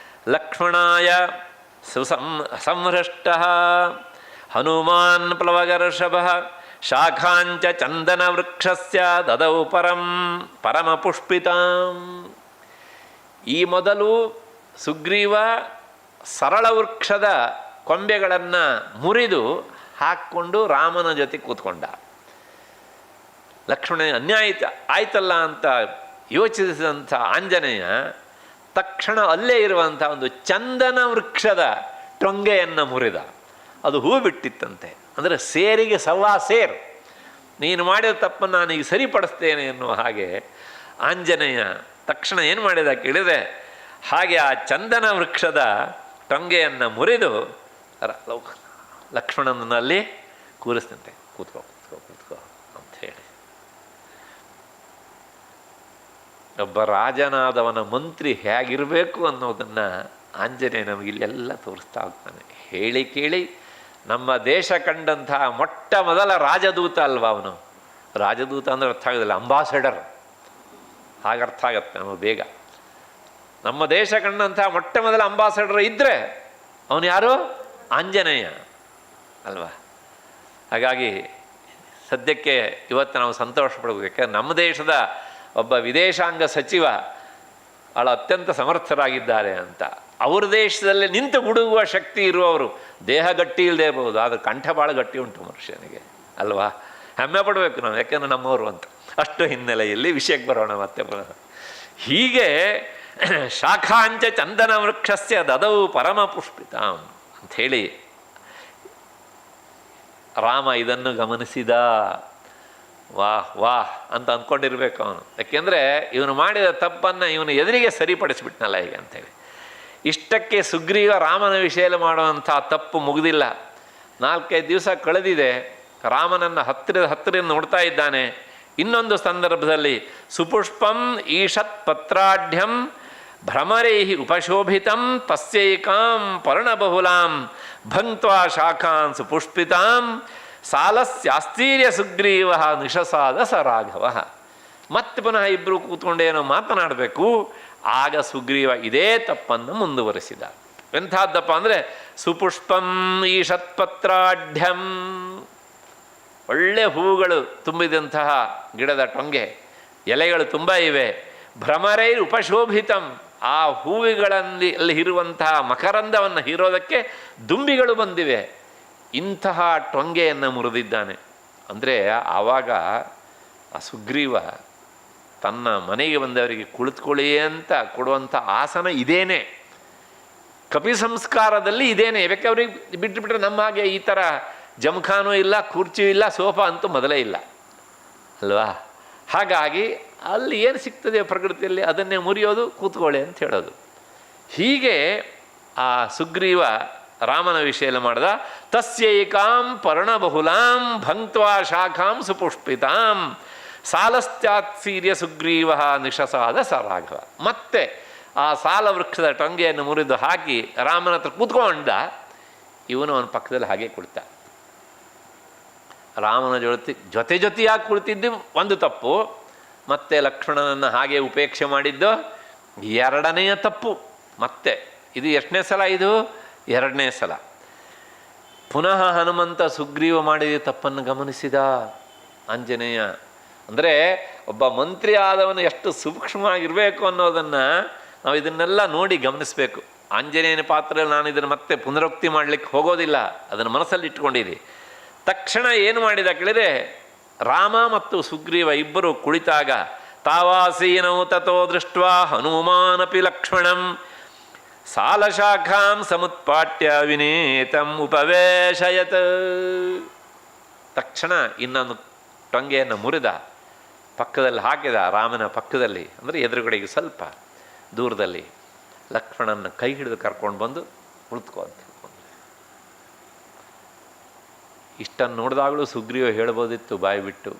S1: ಲಕ್ಷ್ಮಣಾಯ ಸಂಹೃಷ್ಟ ಹನುಮಾನ್ ಪ್ಲವಗರ್ಷಭ ಶಾಖಾಂಚ ಚಂದನ ವೃಕ್ಷಸ್ಯ ದದೌ ಪರಮ ಪುಷ್ಪಿತಾಂ. ಈ ಮೊದಲು ಸುಗ್ರೀವ ಸರಳ ವೃಕ್ಷದ ಕೊಂಬೆಗಳನ್ನು ಮುರಿದು ಹಾಕ್ಕೊಂಡು ರಾಮನ ಜೊತೆ ಕೂತ್ಕೊಂಡ. ಲಕ್ಷ್ಮಣ ಅನ್ಯಾಯ ಆಯ್ತಲ್ಲ ಅಂತ ಯೋಚಿಸಿದಂಥ ಆಂಜನೇಯ ತಕ್ಷಣ ಅಲ್ಲೇ ಇರುವಂಥ ಒಂದು ಚಂದನ ವೃಕ್ಷದ ಟೊಂಗೆಯನ್ನು ಮುರಿದ. ಅದು ಹೂ ಬಿಟ್ಟಿತ್ತಂತೆ. ಅಂದರೆ ಸೇರಿಗೆ ಸವಾ ಸೇರು, ನೀನು ಮಾಡಿದ ತಪ್ಪನ್ನು ನಾನೀಗ ಸರಿಪಡಿಸ್ತೇನೆ ಎನ್ನುವ ಹಾಗೆ ಆಂಜನೇಯ ತಕ್ಷಣ ಏನು ಮಾಡಿದ ಕೇಳಿದರೆ, ಹಾಗೆ ಆ ಚಂದನ ವೃಕ್ಷದ ಟೊಂಗೆಯನ್ನು ಮುರಿದು ಲಕ್ಷ್ಮಣನಲ್ಲಿ ಕೂರಿಸ್ತಂತೆ. ಕೂತ್ಕೋ ಕೂತ್ಕೋ ಕೂತ್ಕೋ ಅಂಥೇಳಿ. ಒಬ್ಬ ರಾಜನಾದವನ ಮಂತ್ರಿ ಹೇಗಿರಬೇಕು ಅನ್ನೋದನ್ನು ಆಂಜನೇಯ ನಮಗಿಲ್ಲೆಲ್ಲ ತೋರಿಸ್ತಾ ಹೋಗ್ತಾನೆ. ಹೇಳಿ ಕೇಳಿ ನಮ್ಮ ದೇಶ ಕಂಡಂತಹ ಮೊಟ್ಟ ಮೊದಲ ರಾಜದೂತ ಅಲ್ವಾ ಅವನು. ರಾಜದೂತ ಅಂದರೆ ಅರ್ಥ ಆಗೋದಿಲ್ಲ, ಅಂಬಾಸಡರ್ ಹಾಗೆ ಅರ್ಥ ಆಗತ್ತೆ ನಮಗೆ ಬೇಗ. ನಮ್ಮ ದೇಶ ಕಂಡಂತಹ ಮೊಟ್ಟ ಮೊದಲ ಅಂಬಾಸಡರ್ ಇದ್ದರೆ ಅವನು ಯಾರು? ಆಂಜನೇಯ ಅಲ್ವಾ. ಹಾಗಾಗಿ ಸದ್ಯಕ್ಕೆ ಇವತ್ತು ನಾವು ಸಂತೋಷ ಪಡಬೇಕು. ಯಾಕಂದರೆ ನಮ್ಮ ದೇಶದ ಒಬ್ಬ ವಿದೇಶಾಂಗ ಸಚಿವ ಭಾಳ ಅತ್ಯಂತ ಸಮರ್ಥರಾಗಿದ್ದಾರೆ ಅಂತ. ಅವ್ರ ದೇಶದಲ್ಲಿ ನಿಂತು ಗುಡುಗುವ ಶಕ್ತಿ ಇರುವವರು. ದೇಹ ಗಟ್ಟಿ ಇಲ್ಲದೆ ಇರ್ಬೋದು, ಆದರೆ ಕಂಠ ಭಾಳ ಗಟ್ಟಿ ಉಂಟು ಮನುಷ್ಯನಿಗೆ ಅಲ್ವಾ. ಹೆಮ್ಮೆ ಪಡಬೇಕು ನಾವು, ಯಾಕೆಂದ್ರೆ ನಮ್ಮವರು ಅಂತ. ಅಷ್ಟು ಹಿನ್ನೆಲೆಯಲ್ಲಿ ವಿಷಯಕ್ಕೆ ಬರೋಣ ಮತ್ತೆ. ಹೀಗೆ ಶಾಖಾಂಚ ಚಂದನ ವೃಕ್ಷಸ್ಯ ದದೌ ಪರಮ ಪುಷ್ಪಿತಾಂ ಅಂಥೇಳಿ ರಾಮ ಇದನ್ನು ಗಮನಿಸಿದ. ವಾಹ್ ವಾಹ್ ಅಂತ ಅಂದ್ಕೊಂಡಿರ್ಬೇಕು ಅವನು. ಯಾಕೆಂದರೆ ಇವನು ಮಾಡಿದ ತಪ್ಪನ್ನು ಇವನು ಎದುರಿಗೆ ಸರಿಪಡಿಸಿಬಿಟ್ನಲ್ಲ ಈಗ ಅಂಥೇಳಿ. ಇಷ್ಟಕ್ಕೆ ಸುಗ್ರೀವ ರಾಮನ ವಿಷಯದಲ್ಲಿ ಮಾಡುವಂಥ ತಪ್ಪು ಮುಗಿದಿಲ್ಲ. 4-5 ದಿವಸ ಕಳೆದಿದೆ. ರಾಮನನ್ನು ಹತ್ತಿರ ನೋಡ್ತಾ ಇದ್ದಾನೆ. ಇನ್ನೊಂದು ಸಂದರ್ಭದಲ್ಲಿ ಸುಪುಷ್ಪಂ ಈಷತ್ ಪತ್ರಾಢ್ಯಂ ಭ್ರಮರೈ ಉಪಶೋಭಿತಂ ತಸ್ಯೈಕಾಂ ಪರ್ಣಬಹುಲಾಂ ಭಂಕ್ತ್ವಾ ಶಾಖಾನ್ ಸುಪುಷ್ಪಿತಾಂ ಸಾಲಸ್ಯಾಸ್ತೀರ್ಯ ಸುಗ್ರೀವ ನಿಶಸಾದ ಸ ರಾಘವ. ಮತ್ತೆ ಪುನಃ ಇಬ್ಬರು ಕೂತ್ಕೊಂಡೇನೋ ಮಾತನಾಡಬೇಕು. ಆಗ ಸುಗ್ರೀವ ಇದೇ ತಪ್ಪನ್ನು ಮುಂದುವರಿಸಿದ. ಎಂಥದ್ದಪ್ಪ ಅಂದರೆ ಸುಪುಷ್ಪಂ ಈಷತ್ಪತ್ರಾಢ್ಯಂ, ಒಳ್ಳೆ ಹೂಗಳು ತುಂಬಿದಂತಹ ಗಿಡದ ಟೊಂಗೆ, ಎಲೆಗಳು ತುಂಬ ಇವೆ. ಭ್ರಮರೈ ಉಪಶೋಭಿತಂ, ಆ ಹೂವುಗಳಲ್ಲಿ ಇರುವಂತಹ ಮಕರಂದವನ್ನು ಹೀರೋದಕ್ಕೆ ದುಂಬಿಗಳು ಬಂದಿವೆ. ಇಂತಹ ಟೊಂಗೆಯನ್ನು ಮುರಿದಿದ್ದಾನೆ. ಅಂದರೆ ಆವಾಗ ಆ ಸುಗ್ರೀವ ತನ್ನ ಮನೆಗೆ ಬಂದವರಿಗೆ ಕುಳಿತುಕೊಳ್ಳಿ ಅಂತ ಕೊಡುವಂಥ ಆಸನ ಇದೇನೆ, ಕಪಿ ಸಂಸ್ಕಾರದಲ್ಲಿ ಇದೇನೆ. ಯಾಕೆ ಅವ್ರಿಗೆ ಬಿಟ್ಟುಬಿಟ್ರೆ ನಮ್ಮ ಹಾಗೆ ಈ ಥರ ಜಮಖಾನೂ ಇಲ್ಲ, ಕುರ್ಚಿಯೂ ಇಲ್ಲ, ಸೋಫಾ ಅಂತೂ ಮೊದಲೇ ಇಲ್ಲ ಅಲ್ವಾ. ಹಾಗಾಗಿ ಅಲ್ಲಿ ಏನು ಸಿಗ್ತದೆ ಪ್ರಕೃತಿಯಲ್ಲಿ ಅದನ್ನೇ ಮುರಿಯೋದು, ಕೂತ್ಕೊಳ್ಳಿ ಅಂತ ಹೇಳೋದು. ಹೀಗೆ ಆ ಸುಗ್ರೀವ ರಾಮನ ವಿಷಯಲ್ಲಿ ಮಾಡಿದ. ತಸ್ಯೈಕಾಂ ಪರ್ಣಬಹುಲಾಂ ಭಂಕ್ತ್ವಾ ಶಾಖಾಂ ಸುಪುಷ್ಪಿತಾಂ ಸಾಲಸ್ತ್ಯಾತ್ಸೀರ್ಯ ಸುಗ್ರೀವ ನಿಶಸಾದ ಸರಾಘವ. ಮತ್ತೆ ಆ ಸಾಲ ವೃಕ್ಷದ ಟೊಂಗೆಯನ್ನು ಮುರಿದು ಹಾಕಿ ರಾಮನ ಹತ್ರ ಕೂತ್ಕೊಂಡ. ಇವನು ಅವನ ಪಕ್ಕದಲ್ಲಿ ಹಾಗೆ ಕುಳಿತ. ರಾಮನ ಜೊತೆಯಾಗಿ ಕುಳಿತಿದ್ದು ಒಂದು ತಪ್ಪು, ಮತ್ತೆ ಲಕ್ಷ್ಮಣನನ್ನು ಹಾಗೆ ಉಪೇಕ್ಷೆ ಮಾಡಿದ್ದು ಎರಡನೆಯ ತಪ್ಪು. ಮತ್ತೆ ಇದು ಎಷ್ಟನೇ ಸಲ? ಇದು ಎರಡನೇ ಸಲ. ಪುನಃ ಹನುಮಂತ ಸುಗ್ರೀವ ಮಾಡಿದ ತಪ್ಪನ್ನು ಗಮನಿಸಿದ ಆಂಜನೇಯ. ಅಂದರೆ ಒಬ್ಬ ಮಂತ್ರಿ ಆದವನು ಎಷ್ಟು ಸೂಕ್ಷ್ಮವಾಗಿರಬೇಕು ಅನ್ನೋದನ್ನು ನಾವು ಇದನ್ನೆಲ್ಲ ನೋಡಿ ಗಮನಿಸಬೇಕು. ಆಂಜನೇಯನ ಪಾತ್ರದಲ್ಲಿ ನಾನು ಇದನ್ನು ಮತ್ತೆ ಪುನರುಕ್ತಿ ಮಾಡಲಿಕ್ಕೆ ಹೋಗೋದಿಲ್ಲ, ಅದನ್ನು ಮನಸ್ಸಲ್ಲಿ ಇಟ್ಕೊಂಡಿರಿ. ತಕ್ಷಣ ಏನು ಮಾಡಿದ ಕೇಳಿದರೆ, ರಾಮ ಮತ್ತು ಸುಗ್ರೀವ ಇಬ್ಬರು ಕುಳಿತಾಗ ತಾವಾಸೀನೌ ತಥೋ ದೃಷ್ಟ ಹನುಮಾನಪಿ ಲಕ್ಷ್ಮಣಂ ಸಾಲಶಾಖಾಂ ಸಮುತ್ಪಾಟ್ಯ ವಿನೇತಂ ಉಪವೇಶಯತ್. ತಕ್ಷಣ ಇನ್ನೊಂದು ಟೊಂಗೆಯನ್ನು ಮುರಿದ, ಪಕ್ಕದಲ್ಲಿ ಹಾಕಿದ, ರಾಮನ ಪಕ್ಕದಲ್ಲಿ, ಅಂದರೆ ಎದುರುಗಡೆಗೆ ಸ್ವಲ್ಪ ದೂರದಲ್ಲಿ ಲಕ್ಷ್ಮಣನ ಕೈ ಹಿಡಿದು ಕರ್ಕೊಂಡು ಬಂದು ಕುಳಿತುಕೋ ಅಂತ ಹೇಳ್ಕೊಂಡು. ಇಷ್ಟನ್ನು ನೋಡಿದಾಗಲೂ ಸುಗ್ರೀವ ಹೇಳ್ಬೋದಿತ್ತು ಬಾಯಿ ಬಿಟ್ಟು,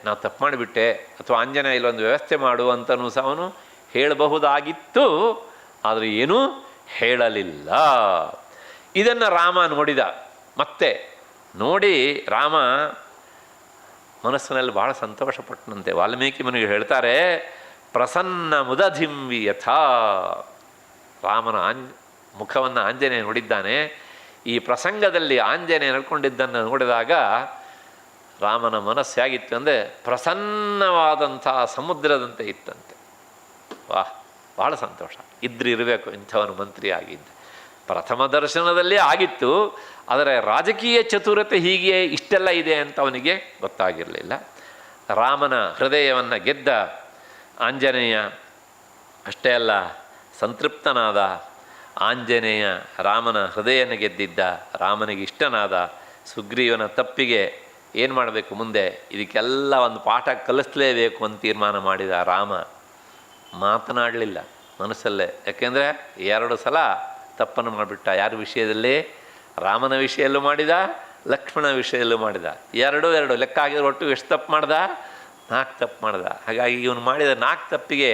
S1: ನಾವು ತಪ್ಪು ಮಾಡಿಬಿಟ್ಟೆ, ಅಥವಾ ಆಂಜನೇಯ ಇಲ್ಲೊಂದು ವ್ಯವಸ್ಥೆ ಮಾಡು ಅಂತನೂ ಸಹ ಅವನು ಹೇಳಬಹುದಾಗಿತ್ತು. ಆದರೆ ಏನೂ ಹೇಳಲಿಲ್ಲ. ಇದನ್ನು ರಾಮ ನೋಡಿದ. ಮತ್ತೆ ನೋಡಿ ರಾಮ ಮನಸ್ಸಿನಲ್ಲಿ ಭಾಳ ಸಂತೋಷಪಟ್ಟನಂತೆ. ವಾಲ್ಮೀಕಿ ಮುನಿಗೆ ಹೇಳ್ತಾರೆ, ಪ್ರಸನ್ನ ಮುದಧಿಂವಿ ಯಥಾ. ರಾಮನ ಮುಖವನ್ನು ಆಂಜನೇಯ ನೋಡಿದ್ದಾನೆ. ಈ ಪ್ರಸಂಗದಲ್ಲಿ ಆಂಜನೇಯ ನಡ್ಕೊಂಡಿದ್ದನ್ನು ನೋಡಿದಾಗ ರಾಮನ ಮನಸ್ಸು ಹೇಗಿತ್ತು ಅಂದರೆ ಪ್ರಸನ್ನವಾದಂಥ ಸಮುದ್ರದಂತೆ ಇತ್ತಂತೆ. ವಾಹ್, ಭಾಳ ಸಂತೋಷ. ಇರಬೇಕು ಇಂಥವನು ಮಂತ್ರಿ ಆಗಿದ್ದ. ಪ್ರಥಮ ದರ್ಶನದಲ್ಲೇ ಆಗಿತ್ತು, ಆದರೆ ರಾಜಕೀಯ ಚತುರತೆ ಹೀಗೆ ಇಷ್ಟೆಲ್ಲ ಇದೆ ಅಂತ ಅವನಿಗೆ ಗೊತ್ತಾಗಿರಲಿಲ್ಲ. ರಾಮನ ಹೃದಯವನ್ನು ಗೆದ್ದ ಆಂಜನೇಯ. ಅಷ್ಟೇ ಅಲ್ಲ, ಸಂತೃಪ್ತನಾದ ಆಂಜನೇಯ ರಾಮನ ಹೃದಯನ ಗೆದ್ದಿದ್ದ, ರಾಮನಿಗೆ ಇಷ್ಟನಾದ. ಸುಗ್ರೀವನ ತಪ್ಪಿಗೆ ಏನು ಮಾಡಬೇಕು ಮುಂದೆ, ಇದಕ್ಕೆಲ್ಲ ಒಂದು ಪಾಠ ಕಲಿಸಲೇಬೇಕು ಅಂತ ತೀರ್ಮಾನ ಮಾಡಿದ ರಾಮ. ಮಾತನಾಡಲಿಲ್ಲ ಮನಸ್ಸಲ್ಲೇ. ಯಾಕೆಂದರೆ 2 ಸಲ ತಪ್ಪನ್ನು ಮಾಡಿಬಿಟ್ಟ. ಯಾರ ವಿಷಯದಲ್ಲಿ? ರಾಮನ ವಿಷಯಲ್ಲೂ ಮಾಡಿದ, ಲಕ್ಷ್ಮಣ ವಿಷಯಲ್ಲೂ ಮಾಡಿದ. ಎರಡು ಲೆಕ್ಕ ಆಗಿರೋ ಒಟ್ಟು ಎಷ್ಟು ತಪ್ಪು ಮಾಡ್ದ? 4 ತಪ್ಪು ಮಾಡ್ದ. ಹಾಗಾಗಿ ಇವನು ಮಾಡಿದ 4 ತಪ್ಪಿಗೆ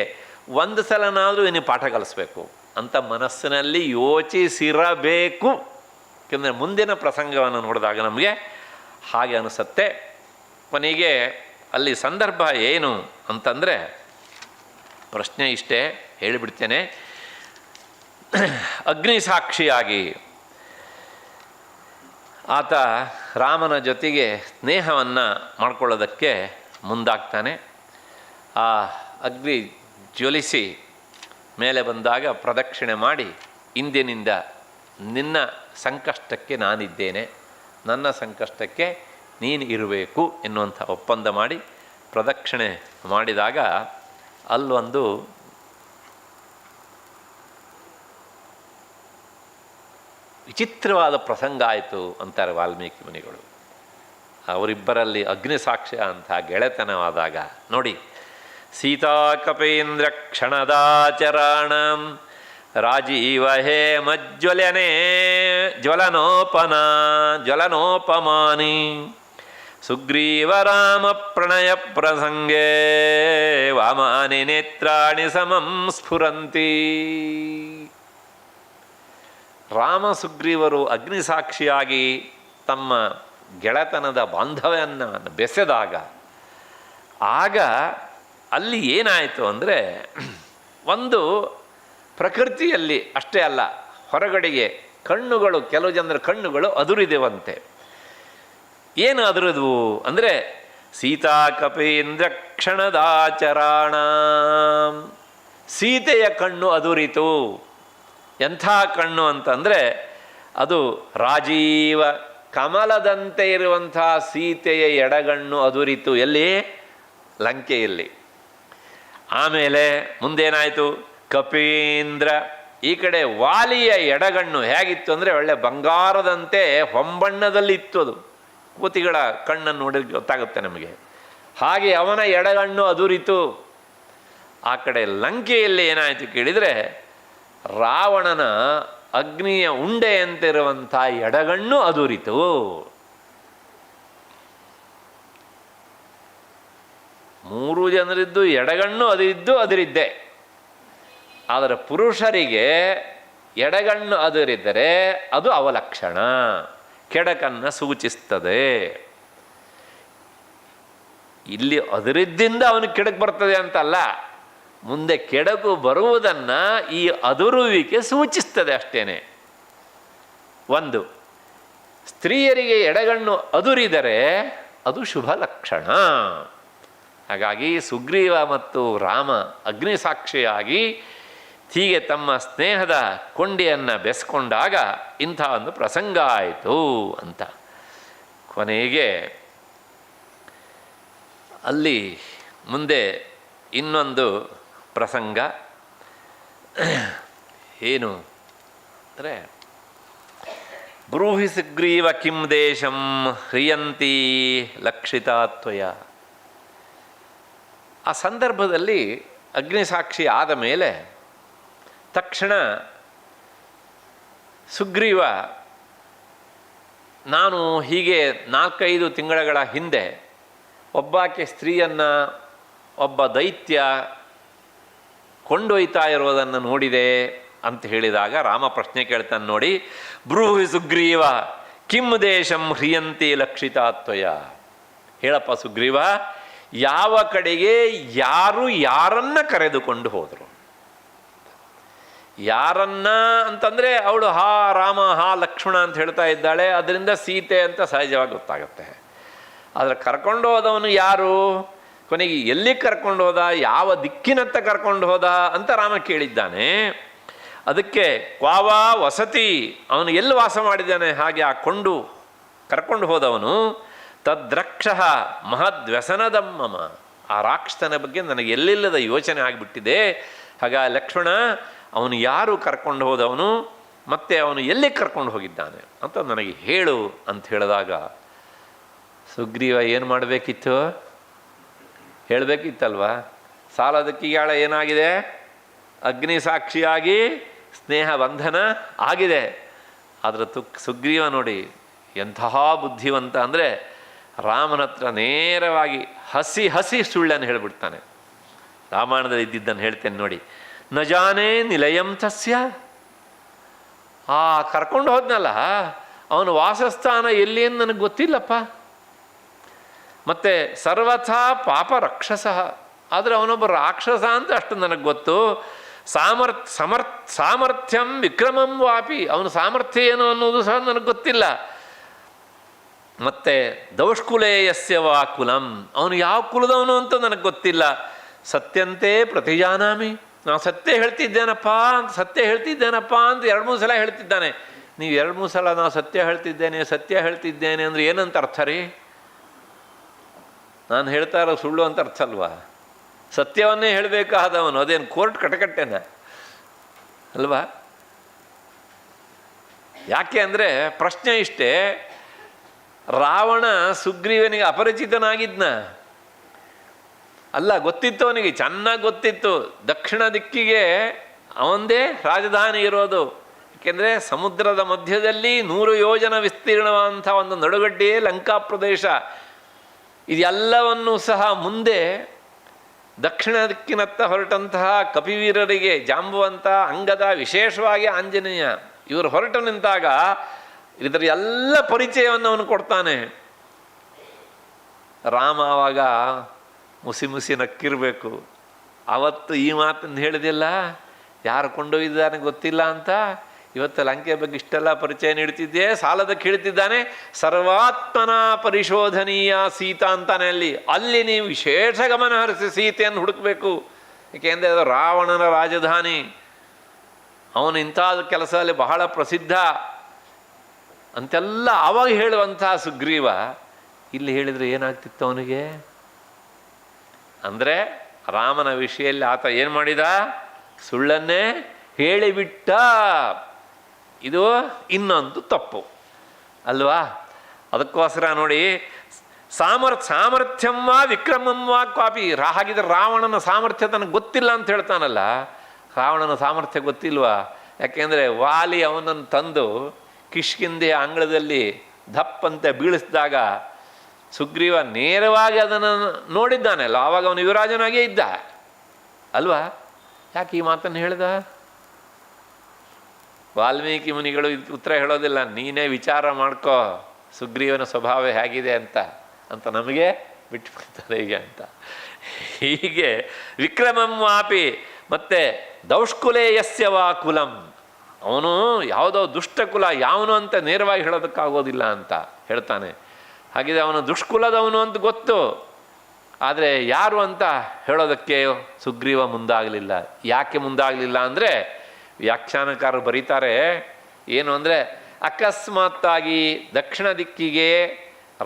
S1: 1 ಸಲನಾದರೂ ಇವನಿಗೆ ಪಾಠ ಕಲಿಸ್ಬೇಕು ಅಂತ ಮನಸ್ಸಿನಲ್ಲಿ ಯೋಚಿಸಿರಬೇಕು. ಯಾಕೆಂದರೆ ಮುಂದಿನ ಪ್ರಸಂಗವನ್ನು ನೋಡಿದಾಗ ನಮಗೆ ಹಾಗೆ ಅನಿಸುತ್ತೆ. ಕೊನೆಗೆ ಅಲ್ಲಿ ಸಂದರ್ಭ ಏನು ಅಂತಂದರೆ, ಪ್ರಶ್ನೆ ಇಷ್ಟೇ ಹೇಳಿಬಿಡ್ತೇನೆ. ಅಗ್ನಿ ಸಾಕ್ಷಿಯಾಗಿ ಆತ ರಾಮನ ಜೊತೆಗೆ ಸ್ನೇಹವನ್ನು ಮಾಡ್ಕೊಳ್ಳೋದಕ್ಕೆ ಮುಂದಾಗ್ತಾನೆ. ಆ ಅಗ್ನಿ ಜ್ವಲಿಸಿ ಮೇಲೆ ಬಂದಾಗ ಪ್ರದಕ್ಷಿಣೆ ಮಾಡಿ, ಇಂದಿನಿಂದ ನಿನ್ನ ಸಂಕಷ್ಟಕ್ಕೆ ನಾನಿದ್ದೇನೆ, ನನ್ನ ಸಂಕಷ್ಟಕ್ಕೆ ನೀನು ಇರಬೇಕು ಎನ್ನುವಂಥ ಒಪ್ಪಂದ ಮಾಡಿ ಪ್ರದಕ್ಷಿಣೆ ಮಾಡಿದಾಗ ಅಲ್ಲೊಂದು ವಿಚಿತ್ರವಾದ ಪ್ರಸಂಗ ಆಯಿತು ಅಂತಾರೆ ವಾಲ್ಮೀಕಿ ಮುನಿಗಳು. ಅವರಿಬ್ಬರಲ್ಲಿ ಅಗ್ನಿ ಸಾಕ್ಷ್ಯ ಅಂತ ಗೆಳೆತನವಾದಾಗ ನೋಡಿ, ಸೀತಾ ಕಪೇಂದ್ರ ಕ್ಷಣದಾಚರಾಣ ರಾಜೀವ ಹೇಮಜ್ವಲನೆ ಜ್ವಲನೋಪಮಾನಿ ಸುಗ್ರೀವ ರಾಮ ಪ್ರಣಯ ಪ್ರಸಂಗೇ ವಾಮಾನಿ ನೇತ್ರಾಣಿ ಸಮಂ ಸ್ಫುರಂತಿ. ರಾಮ ಸುಗ್ರೀವರು ಅಗ್ನಿಸಾಕ್ಷಿಯಾಗಿ ತಮ್ಮ ಗೆಳೆತನದ ಬಾಂಧವ್ಯವನ್ನು ಬೆಸೆದಾಗ ಆಗ ಅಲ್ಲಿ ಏನಾಯಿತು ಅಂದರೆ, ಒಂದು ಪ್ರಕೃತಿಯಲ್ಲಿ ಅಷ್ಟೇ ಅಲ್ಲ, ಹೊರಗಡೆಗೆ ಕಣ್ಣುಗಳು, ಕೆಲವು ಜನರ ಕಣ್ಣುಗಳು ಅದುರಿದೆವಂತೆ. ಏನು ಅದುರಿದ್ವು ಅಂದರೆ, ಸೀತಾ ಕಪೇಂದ್ರ ಕ್ಷಣದಾಚರಾಣ, ಸೀತೆಯ ಕಣ್ಣು ಅದುರಿತು. ಎಂಥ ಕಣ್ಣು ಅಂತಂದರೆ, ಅದು ರಾಜೀವ ಕಮಲದಂತೆ ಇರುವಂಥ ಸೀತೆಯ ಎಡಗಣ್ಣು ಅದುರಿತು. ಎಲ್ಲಿ? ಲಂಕೆಯಲ್ಲಿ. ಆಮೇಲೆ ಮುಂದೇನಾಯಿತು? ಕಪೀಂದ್ರ, ಈ ಕಡೆ ವಾಲಿಯ ಎಡಗಣ್ಣು ಹೇಗಿತ್ತು ಅಂದರೆ ಒಳ್ಳೆ ಬಂಗಾರದಂತೆ ಹೊಂಬಣ್ಣದಲ್ಲಿ ಇತ್ತು. ಅದು ಕೋತಿಗಳ ಕಣ್ಣನ್ನು ನೋಡಿ ಗೊತ್ತಾಗುತ್ತೆ ನಮಗೆ. ಹಾಗೆ ಅವನ ಎಡಗಣ್ಣು ಅದುರಿತು. ಆ ಕಡೆ ಲಂಕೆಯಲ್ಲಿ ಏನಾಯಿತು ಕೇಳಿದರೆ, ರಾವಣನ ಅಗ್ನಿಯ ಉಂಡೆಯಂತಿರುವಂಥ ಎಡಗಣ್ಣು ಅದುರಿತು. ಮೂರು ಜನರಿದ್ದು ಎಡಗಣ್ಣು ಅದರಿದ್ದೆ. ಆದರೆ ಪುರುಷರಿಗೆ ಎಡಗಣ್ಣು ಅದರಿದ್ದರೆ ಅದು ಅವಲಕ್ಷಣ, ಕೆಡಕನ್ನು ಸೂಚಿಸ್ತದೆ. ಇಲ್ಲಿ ಅದರಿದ್ದಿಂದ ಅವನು ಕೆಡಕು ಬರ್ತದೆ ಅಂತಲ್ಲ, ಮುಂದೆ ಕೆಡಕು ಬರುವುದನ್ನು ಈ ಅದುರುವಿಕೆ ಸೂಚಿಸ್ತದೆ ಅಷ್ಟೇನೆ. ಒಂದು, ಸ್ತ್ರೀಯರಿಗೆ ಎಡಗಣ್ಣು ಅದುರಿದರೆ ಅದು ಶುಭ ಲಕ್ಷಣ. ಹಾಗಾಗಿ ಸುಗ್ರೀವ ಮತ್ತು ರಾಮ ಅಗ್ನಿಸಾಕ್ಷಿಯಾಗಿ ಹೀಗೆ ತಮ್ಮ ಸ್ನೇಹದ ಕೊಂಡಿಯನ್ನು ಬೆಸ್ಕೊಂಡಾಗ ಇಂಥ ಒಂದು ಪ್ರಸಂಗ ಆಯಿತು ಅಂತ. ಕೊನೆಗೆ ಅಲ್ಲಿ ಮುಂದೆ ಇನ್ನೊಂದು ಪ್ರಸಂಗ ಏನು ಅಂದರೆ, ಬ್ರೂಹಿ ಸುಗ್ರೀವ ಕಿಂ ದೇಶಂ ಹ್ರಿಯಂತೀ ಲಕ್ಷಿತಾ ತ್ವಯ. ಆ ಸಂದರ್ಭದಲ್ಲಿ ಅಗ್ನಿಸಾಕ್ಷಿ ಆದ ಮೇಲೆ ತಕ್ಷಣ ಸುಗ್ರೀವ, ನಾನು ಹೀಗೆ 4-5 ತಿಂಗಳ ಹಿಂದೆ ಒಬ್ಬಾಕೆ ಸ್ತ್ರೀಯನ್ನು ಒಬ್ಬ ದೈತ್ಯ ಕೊಂಡೊಯ್ತಾ ಇರೋದನ್ನು ನೋಡಿದೆ ಅಂತ ಹೇಳಿದಾಗ ರಾಮ ಪ್ರಶ್ನೆ ಕೇಳ್ತಾನೆ ನೋಡಿ, ಬ್ರೂಹಿ ಸುಗ್ರೀವ ಕಿಂ ದೇಶಂ ಹ್ರಿಯಂತಿ ಲಕ್ಷಿತಾ ತ್ವಯ. ಹೇಳಪ್ಪ ಸುಗ್ರೀವ, ಯಾವ ಕಡೆಗೆ ಯಾರು ಯಾರನ್ನ ಕರೆದುಕೊಂಡು ಹೋದರು? ಯಾರನ್ನ ಅಂತಂದರೆ ಅವಳು ಹಾ ರಾಮ ಹಾ ಲಕ್ಷ್ಮಣ ಅಂತ ಹೇಳ್ತಾ ಇದ್ದಾಳೆ, ಅದರಿಂದ ಸೀತೆ ಅಂತ ಸಹಜವಾಗಿ ಗೊತ್ತಾಗುತ್ತೆ. ಆದರೆ ಕರ್ಕೊಂಡು ಹೋದವನು ಯಾರು, ಕೊನೆಗೆ ಎಲ್ಲಿ ಕರ್ಕೊಂಡು ಹೋದ, ಯಾವ ದಿಕ್ಕಿನತ್ತ ಕರ್ಕೊಂಡು ಹೋದ ಅಂತ ರಾಮ ಕೇಳಿದ್ದಾನೆ. ಅದಕ್ಕೆ ಕ್ವಾವಾ ವಸತಿ, ಅವನು ಎಲ್ಲಿ ವಾಸ ಮಾಡಿದ್ದಾನೆ ಹಾಗೆ ಆ ಕರ್ಕೊಂಡು ಹೋದವನು, ತದ್ರಕ್ಷಃ ಮಹದ್ವ್ಯಸನದಮ್ಮಮ. ಆ ರಾಕ್ಷಸನ ಬಗ್ಗೆ ನನಗೆ ಎಲ್ಲಿಲ್ಲದ ಯೋಚನೆ ಆಗಿಬಿಟ್ಟಿದೆ. ಹಾಗ ಲಕ್ಷ್ಮಣ, ಅವನು ಯಾರು ಕರ್ಕೊಂಡು ಹೋದವನು, ಮತ್ತು ಅವನು ಎಲ್ಲಿ ಕರ್ಕೊಂಡು ಹೋಗಿದ್ದಾನೆ ಅಂತ ನನಗೆ ಹೇಳು ಅಂತ ಹೇಳಿದಾಗ ಸುಗ್ರೀವ ಏನು ಮಾಡಬೇಕಿತ್ತು? ಹೇಳಬೇಕಿತ್ತಲ್ವ. ಸಾಲದಕ್ಕಿಗಾಳ ಏನಾಗಿದೆ, ಅಗ್ನಿ ಸಾಕ್ಷಿಯಾಗಿ ಸ್ನೇಹ ಬಂಧನ ಆಗಿದೆ. ಅದರ ಸುಗ್ರೀವ ನೋಡಿ ಎಂತಹ ಬುದ್ಧಿವಂತ ಅಂದರೆ, ರಾಮನ ಹತ್ರ ನೇರವಾಗಿ ಹಸಿ ಸುಳ್ಳನ್ನು ಹೇಳಿಬಿಡ್ತಾನೆ. ರಾಮಾಯಣದಲ್ಲಿ ಇದ್ದಿದ್ದನ್ನು ಹೇಳ್ತೇನೆ ನೋಡಿ. ನ ಜಾನೇ ನಿಲಯಂ ತಸ್ಯ, ಆ ಕರ್ಕೊಂಡು ಹೋದ್ನಲ್ಲ ಅವನ ವಾಸಸ್ಥಾನ ಎಲ್ಲಿ ಅಂತ ನನಗೆ ಗೊತ್ತಿಲ್ಲಪ್ಪ. ಮತ್ತು ಸರ್ವಥಾ ಪಾಪ ರಾಕ್ಷಸ, ಆದರೆ ಅವನೊಬ್ಬ ರಾಕ್ಷಸ ಅಂತ ಅಷ್ಟು ನನಗೆ ಗೊತ್ತು. ಸಾಮರ್ಥ್ಯಂ ವಿಕ್ರಮಂ ವಾಪಿ, ಅವನ ಸಾಮರ್ಥ್ಯ ಏನು ಅನ್ನೋದು ಸಹ ನನಗೆ ಗೊತ್ತಿಲ್ಲ. ಮತ್ತು ದೌಷ್ಕುಲೇಯಸ್ಯ ವಾ ಕುಲಂ, ಅವನು ಯಾವ ಕುಲದವನು ಅಂತ ನನಗೆ ಗೊತ್ತಿಲ್ಲ. ಸತ್ಯಂತೆ ಪ್ರತಿಜಾನಾಮಿ, ನಾವು ಸತ್ಯ ಹೇಳ್ತಿದ್ದೇನಪ್ಪ ಅಂತ 2-3 ಸಲ ಹೇಳ್ತಿದ್ದಾನೆ. ನೀವು 2-3 ಸಲ ನಾವು ಸತ್ಯ ಹೇಳ್ತಿದ್ದೇನೆ ಅಂದರೆ ಏನಂತ ಅರ್ಥ ರೀ? ನಾನು ಹೇಳ್ತಾ ಇರೋ ಸುಳ್ಳು ಅಂತ ಅರ್ಥ ಅಲ್ವಾ? ಸತ್ಯವನ್ನೇ ಹೇಳಬೇಕಾದವನು, ಅದೇನು ಕೋರ್ಟ್ ಕಟಕಟ್ಟೆನ ಅಲ್ವಾ? ಯಾಕೆ ಅಂದರೆ ಪ್ರಶ್ನೆ ಇಷ್ಟೇ, ರಾವಣ ಸುಗ್ರೀವನಿಗೆ ಅಪರಿಚಿತನಾಗಿದ್ನ ಅಲ್ಲ, ಗೊತ್ತಿತ್ತು ಅವನಿಗೆ, ಚೆನ್ನಾಗಿ ಗೊತ್ತಿತ್ತು. ದಕ್ಷಿಣ ದಿಕ್ಕಿಗೆ ಅವಂದೇ ರಾಜಧಾನಿ ಇರೋದು. ಏಕೆಂದರೆ ಸಮುದ್ರದ ಮಧ್ಯದಲ್ಲಿ 100 ಯೋಜನ ವಿಸ್ತೀರ್ಣವಾದಂಥ ಒಂದು ನಡುಗಡ್ಡೆಯೇ ಲಂಕಾ ಪ್ರದೇಶ. ಇದೆಲ್ಲವನ್ನೂ ಸಹ ಮುಂದೆ ದಕ್ಷಿಣ ದಿಕ್ಕಿನತ್ತ ಹೊರಟಂತಹ ಕಪಿವೀರರಿಗೆ, ಜಾಂಬುವಂತ, ಅಂಗದ, ವಿಶೇಷವಾಗಿ ಆಂಜನೇಯ, ಇವರು ಹೊರಟು ನಿಂತಾಗ ಇದರ ಎಲ್ಲ ಪರಿಚಯವನ್ನು ಅವನು ಕೊಡ್ತಾನೆ. ರಾಮ ಆವಾಗ ಮುಸಿ ನಕ್ಕಿರಬೇಕು. ಅವತ್ತು ಈ ಮಾತನ್ನು ಹೇಳಿದಿಲ್ಲ, ಯಾರು ಕೊಂಡೊಯ್ದಿದ್ದಾನೆ ಗೊತ್ತಿಲ್ಲ ಅಂತ. ಇವತ್ತು ಲಂಕೆಯ ಬಗ್ಗೆ ಇಷ್ಟೆಲ್ಲ ಪರಿಚಯ ನೀಡ್ತಿದ್ದೆ, ಸಾಲದಕ್ಕೆ ಹೇಳ್ತಿದ್ದಾನೆ. ಸರ್ವಾತ್ಮನ ಪರಿಶೋಧನೀಯ ಸೀತಾ ಅಂತಾನೆ ಅಲ್ಲಿ ನೀವು ವಿಶೇಷ ಗಮನ ಹರಿಸಿ ಸೀತೆಯನ್ನು ಹುಡುಕಬೇಕು. ಏಕೆಂದರೆ ಅದು ರಾವಣನ ರಾಜಧಾನಿ, ಅವನು ಇಂಥದ್ದು ಕೆಲಸದಲ್ಲಿ ಬಹಳ ಪ್ರಸಿದ್ಧ ಅಂತೆಲ್ಲ ಅವಾಗ ಹೇಳುವಂಥ ಸುಗ್ರೀವ ಇಲ್ಲಿ ಹೇಳಿದರೆ ಏನಾಗ್ತಿತ್ತು ಅವನಿಗೆ ಅಂದರೆ, ರಾಮನ ವಿಷಯದಲ್ಲಿ ಆತ ಏನು ಮಾಡಿದ? ಸುಳ್ಳನ್ನೇ ಹೇಳಿಬಿಟ್ಟ. ಇದು ಇನ್ನೊಂದು ತಪ್ಪು ಅಲ್ವಾ? ಅದಕ್ಕೋಸ್ಕರ ನೋಡಿ, ಸಾಮರ್ಥ್ಯಂ ವಾ ವಿಕ್ರಮಂ ವಾ ಕ್ವಾಪಿ. ಹಾಗಿದ್ರೆ ರಾವಣನ ಸಾಮರ್ಥ್ಯ ತನಗೆ ಗೊತ್ತಿಲ್ಲ ಅಂತ ಹೇಳ್ತಾನಲ್ಲ. ರಾವಣನ ಸಾಮರ್ಥ್ಯ ಗೊತ್ತಿಲ್ವಾ? ಯಾಕೆಂದರೆ ವಾಲಿ ಅವನನ್ನು ತಂದು ಕಿಷ್ಕಿಂಧೆಯ ಅಂಗಳದಲ್ಲಿ ದಪ್ಪಂತೆ ಬೀಳಿಸಿದಾಗ ಸುಗ್ರೀವ ನೇರವಾಗಿ ಅದನ್ನು ನೋಡಿದ್ದಾನಲ್ಲ, ಆವಾಗ ಅವನು ಯುವರಾಜನಾಗೇ ಇದ್ದ ಅಲ್ವಾ? ಯಾಕೆ ಈ ಮಾತನ್ನು ಹೇಳ್ದ? ವಾಲ್ಮೀಕಿ ಮುನಿಗಳು ಉತ್ತರ ಹೇಳೋದಿಲ್ಲ, ನೀನೇ ವಿಚಾರ ಮಾಡ್ಕೋ ಸುಗ್ರೀವನ ಸ್ವಭಾವ ಹೇಗಿದೆ ಅಂತ ನಮಗೆ ಬಿಟ್ಟುಬಿಡ್ತಾರೆ ಹೀಗೆ ಅಂತ. ಹೀಗೆ ವಿಕ್ರಮಂ ವಾಪಿ, ಮತ್ತು ದೌಷ್ಕುಲೇ ಯಸ್ಯ ವಾ ಕುಲಂ, ಅವನು ಯಾವುದೋ ದುಷ್ಟಕುಲ ಯಾವನು ಅಂತ ನೇರವಾಗಿ ಹೇಳೋದಕ್ಕಾಗೋದಿಲ್ಲ ಅಂತ ಹೇಳ್ತಾನೆ. ಹಾಗಿದ್ರೆ ಅವನು ದುಷ್ಕುಲದವನು ಅಂತ ಗೊತ್ತು, ಆದರೆ ಯಾರು ಅಂತ ಹೇಳೋದಕ್ಕೆ ಸುಗ್ರೀವ ಮುಂದಾಗಲಿಲ್ಲ. ಯಾಕೆ ಮುಂದಾಗಲಿಲ್ಲ ಅಂದರೆ ವ್ಯಾಖ್ಯಾನಕಾರರು ಬರೀತಾರೆ ಏನು ಅಂದರೆ, ಅಕಸ್ಮಾತ್ತಾಗಿ ದಕ್ಷಿಣ ದಿಕ್ಕಿಗೆ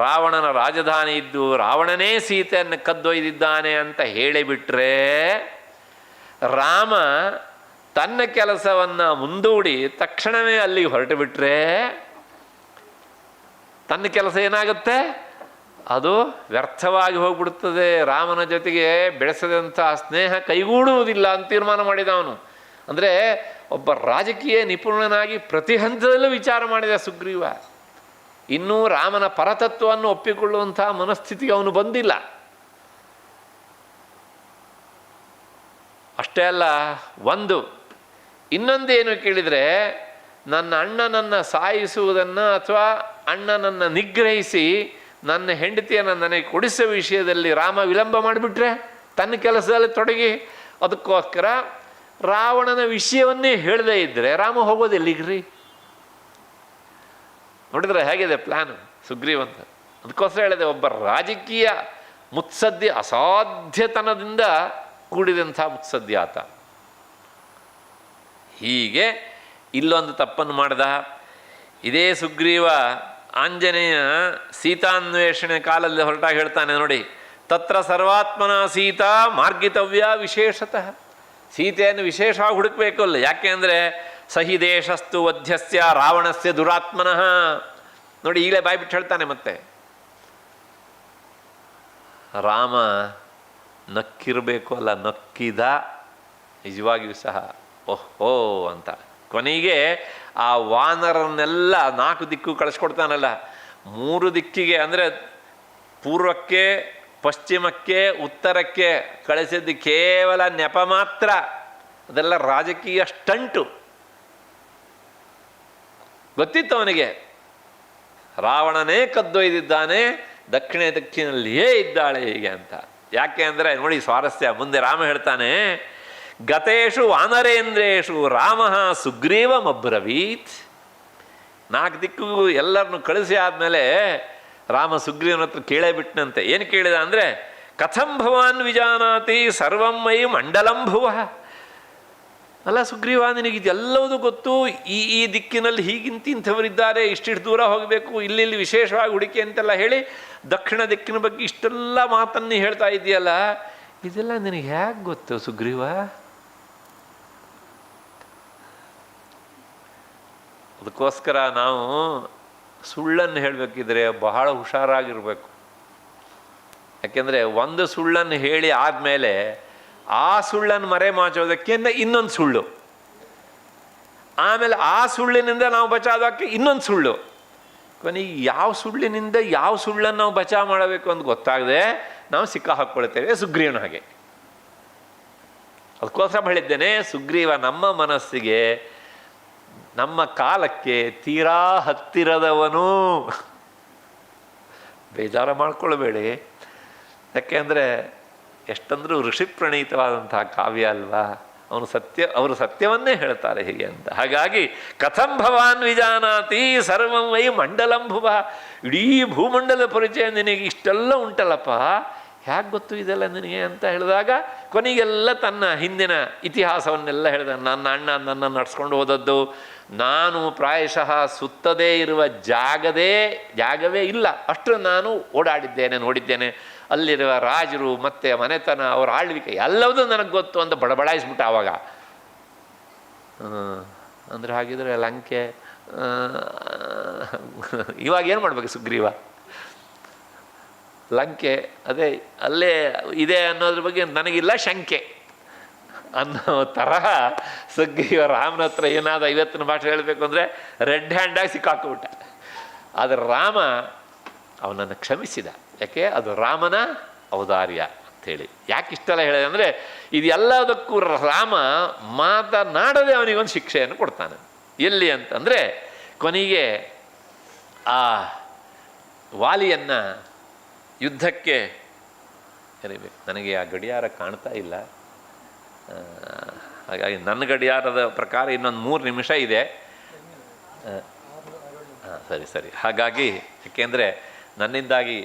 S1: ರಾವಣನ ರಾಜಧಾನಿ ಇದ್ದು ರಾವಣನೇ ಸೀತೆಯನ್ನು ಕದ್ದೊಯ್ದಿದ್ದಾನೆ ಅಂತ ಹೇಳಿಬಿಟ್ರೆ, ರಾಮ ತನ್ನ ಕೆಲಸವನ್ನು ಮುಂದೂಡಿ ತಕ್ಷಣವೇ ಅಲ್ಲಿಗೆ ಹೊರಟು ಬಿಟ್ರೆ ತನ್ನ ಕೆಲಸ ಏನಾಗುತ್ತೆ? ಅದು ವ್ಯರ್ಥವಾಗಿ ಹೋಗ್ಬಿಡುತ್ತದೆ. ರಾಮನ ಜೊತೆಗೆ ಬೆಳೆಸದಂಥ ಸ್ನೇಹ ಕೈಗೂಡುವುದಿಲ್ಲ ಅಂತ ತೀರ್ಮಾನ ಮಾಡಿದ ಅವನು. ಅಂದರೆ ಒಬ್ಬ ರಾಜಕೀಯ ನಿಪುಣನಾಗಿ ಪ್ರತಿ ಹಂತದಲ್ಲೂ ವಿಚಾರ ಮಾಡಿದ ಸುಗ್ರೀವ. ಇನ್ನೂ ರಾಮನ ಪರತತ್ವವನ್ನು ಒಪ್ಪಿಕೊಳ್ಳುವಂಥ ಮನಸ್ಥಿತಿಗೆ ಅವನು ಬಂದಿಲ್ಲ. ಅಷ್ಟೇ ಅಲ್ಲ, ಇನ್ನೊಂದೇನು ಕೇಳಿದರೆ, ನನ್ನ ಅಣ್ಣನನ್ನು ಸಾಯಿಸುವುದನ್ನು ಅಥವಾ ಅಣ್ಣನನ್ನು ನಿಗ್ರಹಿಸಿ ನನ್ನ ಹೆಂಡತಿಯನ್ನು ನನಗೆ ಕೊಡಿಸೋ ವಿಷಯದಲ್ಲಿ ರಾಮ ವಿಳಂಬ ಮಾಡಿಬಿಟ್ರೆ ತನ್ನ ಕೆಲಸದಲ್ಲಿ ತೊಡಗಿ, ಅದಕ್ಕೋಸ್ಕರ ರಾವಣನ ವಿಷಯವನ್ನೇ ಹೇಳದೇ ಇದ್ದರೆ ರಾಮ ಹೋಗೋದು ಎಲ್ಲಿಗ್ರಿ? ನೋಡಿದ್ರೆ ಹೇಗಿದೆ ಪ್ಲ್ಯಾನು ಸುಗ್ರೀವಂತ. ಅದಕ್ಕೋಸ್ಕರ ಹೇಳಿದೆ, ಒಬ್ಬ ರಾಜಕೀಯ ಮುತ್ಸದ್ದಿ, ಅಸಾಧ್ಯತನದಿಂದ ಕೂಡಿದಂಥ ಮುತ್ಸದ್ದಿ ಆತ. ಹೀಗೆ ಇಲ್ಲೊಂದು ತಪ್ಪನ್ನು ಮಾಡಿದ. ಇದೇ ಸುಗ್ರೀವ ಆಂಜನೇಯ ಸೀತಾನ್ವೇಷಣೆ ಕಾಲದಲ್ಲಿ ಹೊರಟಾಗಿ ಹೇಳ್ತಾನೆ ನೋಡಿ, ತತ್ರ ಸರ್ವಾತ್ಮನ ಸೀತಾ ಮಾರ್ಗಿತವ್ಯ ವಿಶೇಷತಃ. ಸೀತೆಯನ್ನು ವಿಶೇಷವಾಗಿ ಹುಡುಕಬೇಕು ಅಲ್ಲ. ಯಾಕೆ ಅಂದರೆ ಸಹಿ ದೇಶಸ್ತು ವಧ್ಯಸ್ಯ ರಾವಣಸ್ಯ ದುರಾತ್ಮನಃ. ನೋಡಿ ಈಗಲೇ ಬಾಯ್ಬಿಟ್ಟು ಹೇಳ್ತಾನೆ. ಮತ್ತೆ ರಾಮ ನಕ್ಕಿರಬೇಕು ಅಲ್ಲ, ನಕ್ಕಿದ ನಿಜವಾಗಿಯೂ ಸಹ ಓಹೋ ಅಂತ. ಕೊನೆಗೆ ಆ ವಾನರನ್ನೆಲ್ಲ 4 ದಿಕ್ಕು ಕಳಿಸ್ಕೊಡ್ತಾನಲ್ಲ, 3 ದಿಕ್ಕಿಗೆ ಅಂದರೆ ಪೂರ್ವಕ್ಕೆ, ಪಶ್ಚಿಮಕ್ಕೆ, ಉತ್ತರಕ್ಕೆ ಕಳಿಸಿದ್ದು ಕೇವಲ ನೆಪ ಮಾತ್ರ. ಅದೆಲ್ಲ ರಾಜಕೀಯ ಸ್ಟಂಟು. ಗೊತ್ತಿತ್ತು ಅವನಿಗೆ ರಾವಣನೇ ಕದ್ದೊಯ್ದಿದ್ದಾನೆ, ದಕ್ಷಿಣ ದಿಕ್ಕಿನಲ್ಲಿಯೇ ಇದ್ದಾಳೆ ಹೀಗೆ ಅಂತ. ಯಾಕೆ ಅಂದರೆ ನೋಡಿ ಸ್ವಾರಸ್ಯ, ಮುಂದೆ ರಾಮ ಹೇಳ್ತಾನೆ, ಗತೇಶು ವಾನರೇಂದ್ರೇಶು ರಾಮ ಸುಗ್ರೀವಮಬ್ರವೀತ್. 4 ದಿಕ್ಕಿಗೂ ಎಲ್ಲರನ್ನು ಕಳಿಸಿ ಆದಮೇಲೆ ರಾಮ ಸುಗ್ರೀವನ ಹತ್ರ ಕೇಳೇ ಬಿಟ್ಟನಂತೆ. ಏನು ಕೇಳಿದ ಅಂದರೆ, ಕಥಂ ಭವಾನ್ ವಿಜಾನಾತಿ ಸರ್ವಂ ಮೈ ಮಂಡಲಂ ಭುವ. ಅಲ್ಲ ಸುಗ್ರೀವ, ನಿನಗೆ ಇದೆಲ್ಲವೂ ಗೊತ್ತು, ಈ ದಿಕ್ಕಿನಲ್ಲಿ ಹೀಗಿಂತಿಂಥವರಿದ್ದಾರೆ, ಇಷ್ಟಿಷ್ಟು ದೂರ ಹೋಗಬೇಕು, ಇಲ್ಲಿ ವಿಶೇಷವಾಗಿ ಹುಡುಕಿ ಅಂತೆಲ್ಲ ಹೇಳಿ ದಕ್ಷಿಣ ದಿಕ್ಕಿನ ಬಗ್ಗೆ ಇಷ್ಟೆಲ್ಲ ಮಾತನ್ನು ಹೇಳ್ತಾ ಇದೆಯಲ್ಲ, ಇದೆಲ್ಲ ನಿನಗೆ ಹೇಗೆ ಗೊತ್ತು ಸುಗ್ರೀವ? ಅದಕ್ಕೋಸ್ಕರ ನಾವು ಸುಳ್ಳನ್ನು ಹೇಳಬೇಕಿದ್ರೆ ಬಹಳ ಹುಷಾರಾಗಿರಬೇಕು. ಯಾಕೆಂದರೆ ಒಂದು ಸುಳ್ಳನ್ನು ಹೇಳಿ ಆದಮೇಲೆ ಆ ಸುಳ್ಳನ್ನು ಮರೆ ಮಾಚೋದಕ್ಕೆ ಇನ್ನೊಂದು ಸುಳ್ಳು, ಆಮೇಲೆ ಆ ಸುಳ್ಳಿನಿಂದ ನಾವು ಬಚಾದಕ್ಕೆ ಇನ್ನೊಂದು ಸುಳ್ಳು. ಕೊನೆಗೆ ಯಾವ ಸುಳ್ಳಿನಿಂದ ಯಾವ ಸುಳ್ಳನ್ನು ನಾವು ಬಚಾವ್ ಮಾಡಬೇಕು ಅಂತ ಗೊತ್ತಾಗದೆ ನಾವು ಸಿಕ್ಕ ಹಾಕ್ಕೊಳ್ತೇವೆ ಸುಗ್ರೀವನ ಹಾಗೆ. ಅದಕ್ಕೋಸ್ಕರ ಹೇಳಿದ್ದೇನೆ, ಸುಗ್ರೀವ ನಮ್ಮ ಮನಸ್ಸಿಗೆ, ನಮ್ಮ ಕಾಲಕ್ಕೆ ತೀರಾ ಹತ್ತಿರದವನು. ಬೇಜಾರು ಮಾಡ್ಕೊಳ್ಬೇಡಿ, ಯಾಕೆಂದರೆ ಎಷ್ಟಂದ್ರೂ ಋಷಿ ಪ್ರಣೀತವಾದಂತಹ ಕಾವ್ಯ ಅಲ್ವಾ. ಅವರು ಸತ್ಯವನ್ನೇ ಹೇಳ್ತಾರೆ ಹೀಗೆ ಅಂತ. ಹಾಗಾಗಿ ಕಥಂ ಭವಾನ್ ವಿಜಾನಾತಿ ಸರ್ವಂ ವೈ ಮಂಡಲಂ ಭುವ. ಇಡೀ ಭೂಮಂಡಲದ ಪರಿಚಯ ನಿನಗೆ ಇಷ್ಟೆಲ್ಲ ಉಂಟಲ್ಲಪ್ಪ, ಹೇಗೆ ಗೊತ್ತು ಇದೆಲ್ಲ ನಿನಗೆ ಅಂತ ಹೇಳಿದಾಗ ಕೊನೆಗೆಲ್ಲ ತನ್ನ ಹಿಂದಿನ ಇತಿಹಾಸವನ್ನೆಲ್ಲ ಹೇಳಿದ. ನನ್ನ ಅಣ್ಣ ನನ್ನನ್ನು ನಡ್ಸ್ಕೊಂಡು ಹೋದದ್ದು, ನಾನು ಪ್ರಾಯಶಃ ಸುತ್ತದೇ ಇರುವ ಜಾಗವೇ ಇಲ್ಲ ಅಷ್ಟು ನಾನು ಓಡಾಡಿದ್ದೇನೆ, ನೋಡಿದ್ದೇನೆ. ಅಲ್ಲಿರುವ ರಾಜರು ಮತ್ತು ಮನೆತನ, ಅವರ ಆಳ್ವಿಕೆ ಎಲ್ಲವೂ ನನಗೆ ಗೊತ್ತು ಅಂತ ಬಡಬಡಾಯಿಸ್ಬಿಟ್ಟ ಆವಾಗ. ಅಂದರೆ ಹಾಗಿದ್ರೆ ಲಂಕೆ ಇವಾಗ ಏನು ಮಾಡ್ಬೇಕು ಸುಗ್ರೀವ? ಲಂಕೆ ಅದೇ ಅಲ್ಲೇ ಇದೆ ಅನ್ನೋದ್ರ ಬಗ್ಗೆ ನನಗಿಲ್ಲ ಶಂಕೆ ಅನ್ನೋ ತರಹ ಸುಗ್ರೀವ ರಾಮನ ಹತ್ರ ಏನಾದ ಇವತ್ತಿನ ಭಾಷೆ ಹೇಳಬೇಕು ಅಂದರೆ ರೆಡ್ ಹ್ಯಾಂಡಾಗಿ ಸಿಕ್ಕಾಕ್ಬಿಟ್ಟ. ಆದರೆ ರಾಮ ಅವನನ್ನು ಕ್ಷಮಿಸಿದ. ಯಾಕೆ? ಅದು ರಾಮನ ಔದಾರ್ಯ ಅಂಥೇಳಿ. ಯಾಕೆ ಇಷ್ಟೆಲ್ಲ ಹೇಳಿದೆ ಅಂದರೆ ಇದೆಲ್ಲದಕ್ಕೂ ರಾಮ ಮಾತನಾಡದೆ ಅವನಿಗೊಂದು ಶಿಕ್ಷೆಯನ್ನು ಕೊಡ್ತಾನೆ. ಎಲ್ಲಿ ಅಂತಂದರೆ ಕೊನೆಗೆ ಆ ವಾಲಿಯನ್ನು ಯುದ್ಧಕ್ಕೆ ಕರಿಬೇಕು. ನನಗೆ ಆ ಗಡಿಯಾರ ಕಾಣ್ತಾ ಇಲ್ಲ, ಹಾಗಾಗಿ ನನ್ನ ಗಡಿಯಾರದ ಪ್ರಕಾರ ಇನ್ನೊಂದು 3 ನಿಮಿಷ ಇದೆ. ಸರಿ ಸರಿ. ಹಾಗಾಗಿ ಏಕೆಂದರೆ ನನ್ನಿಂದಾಗಿ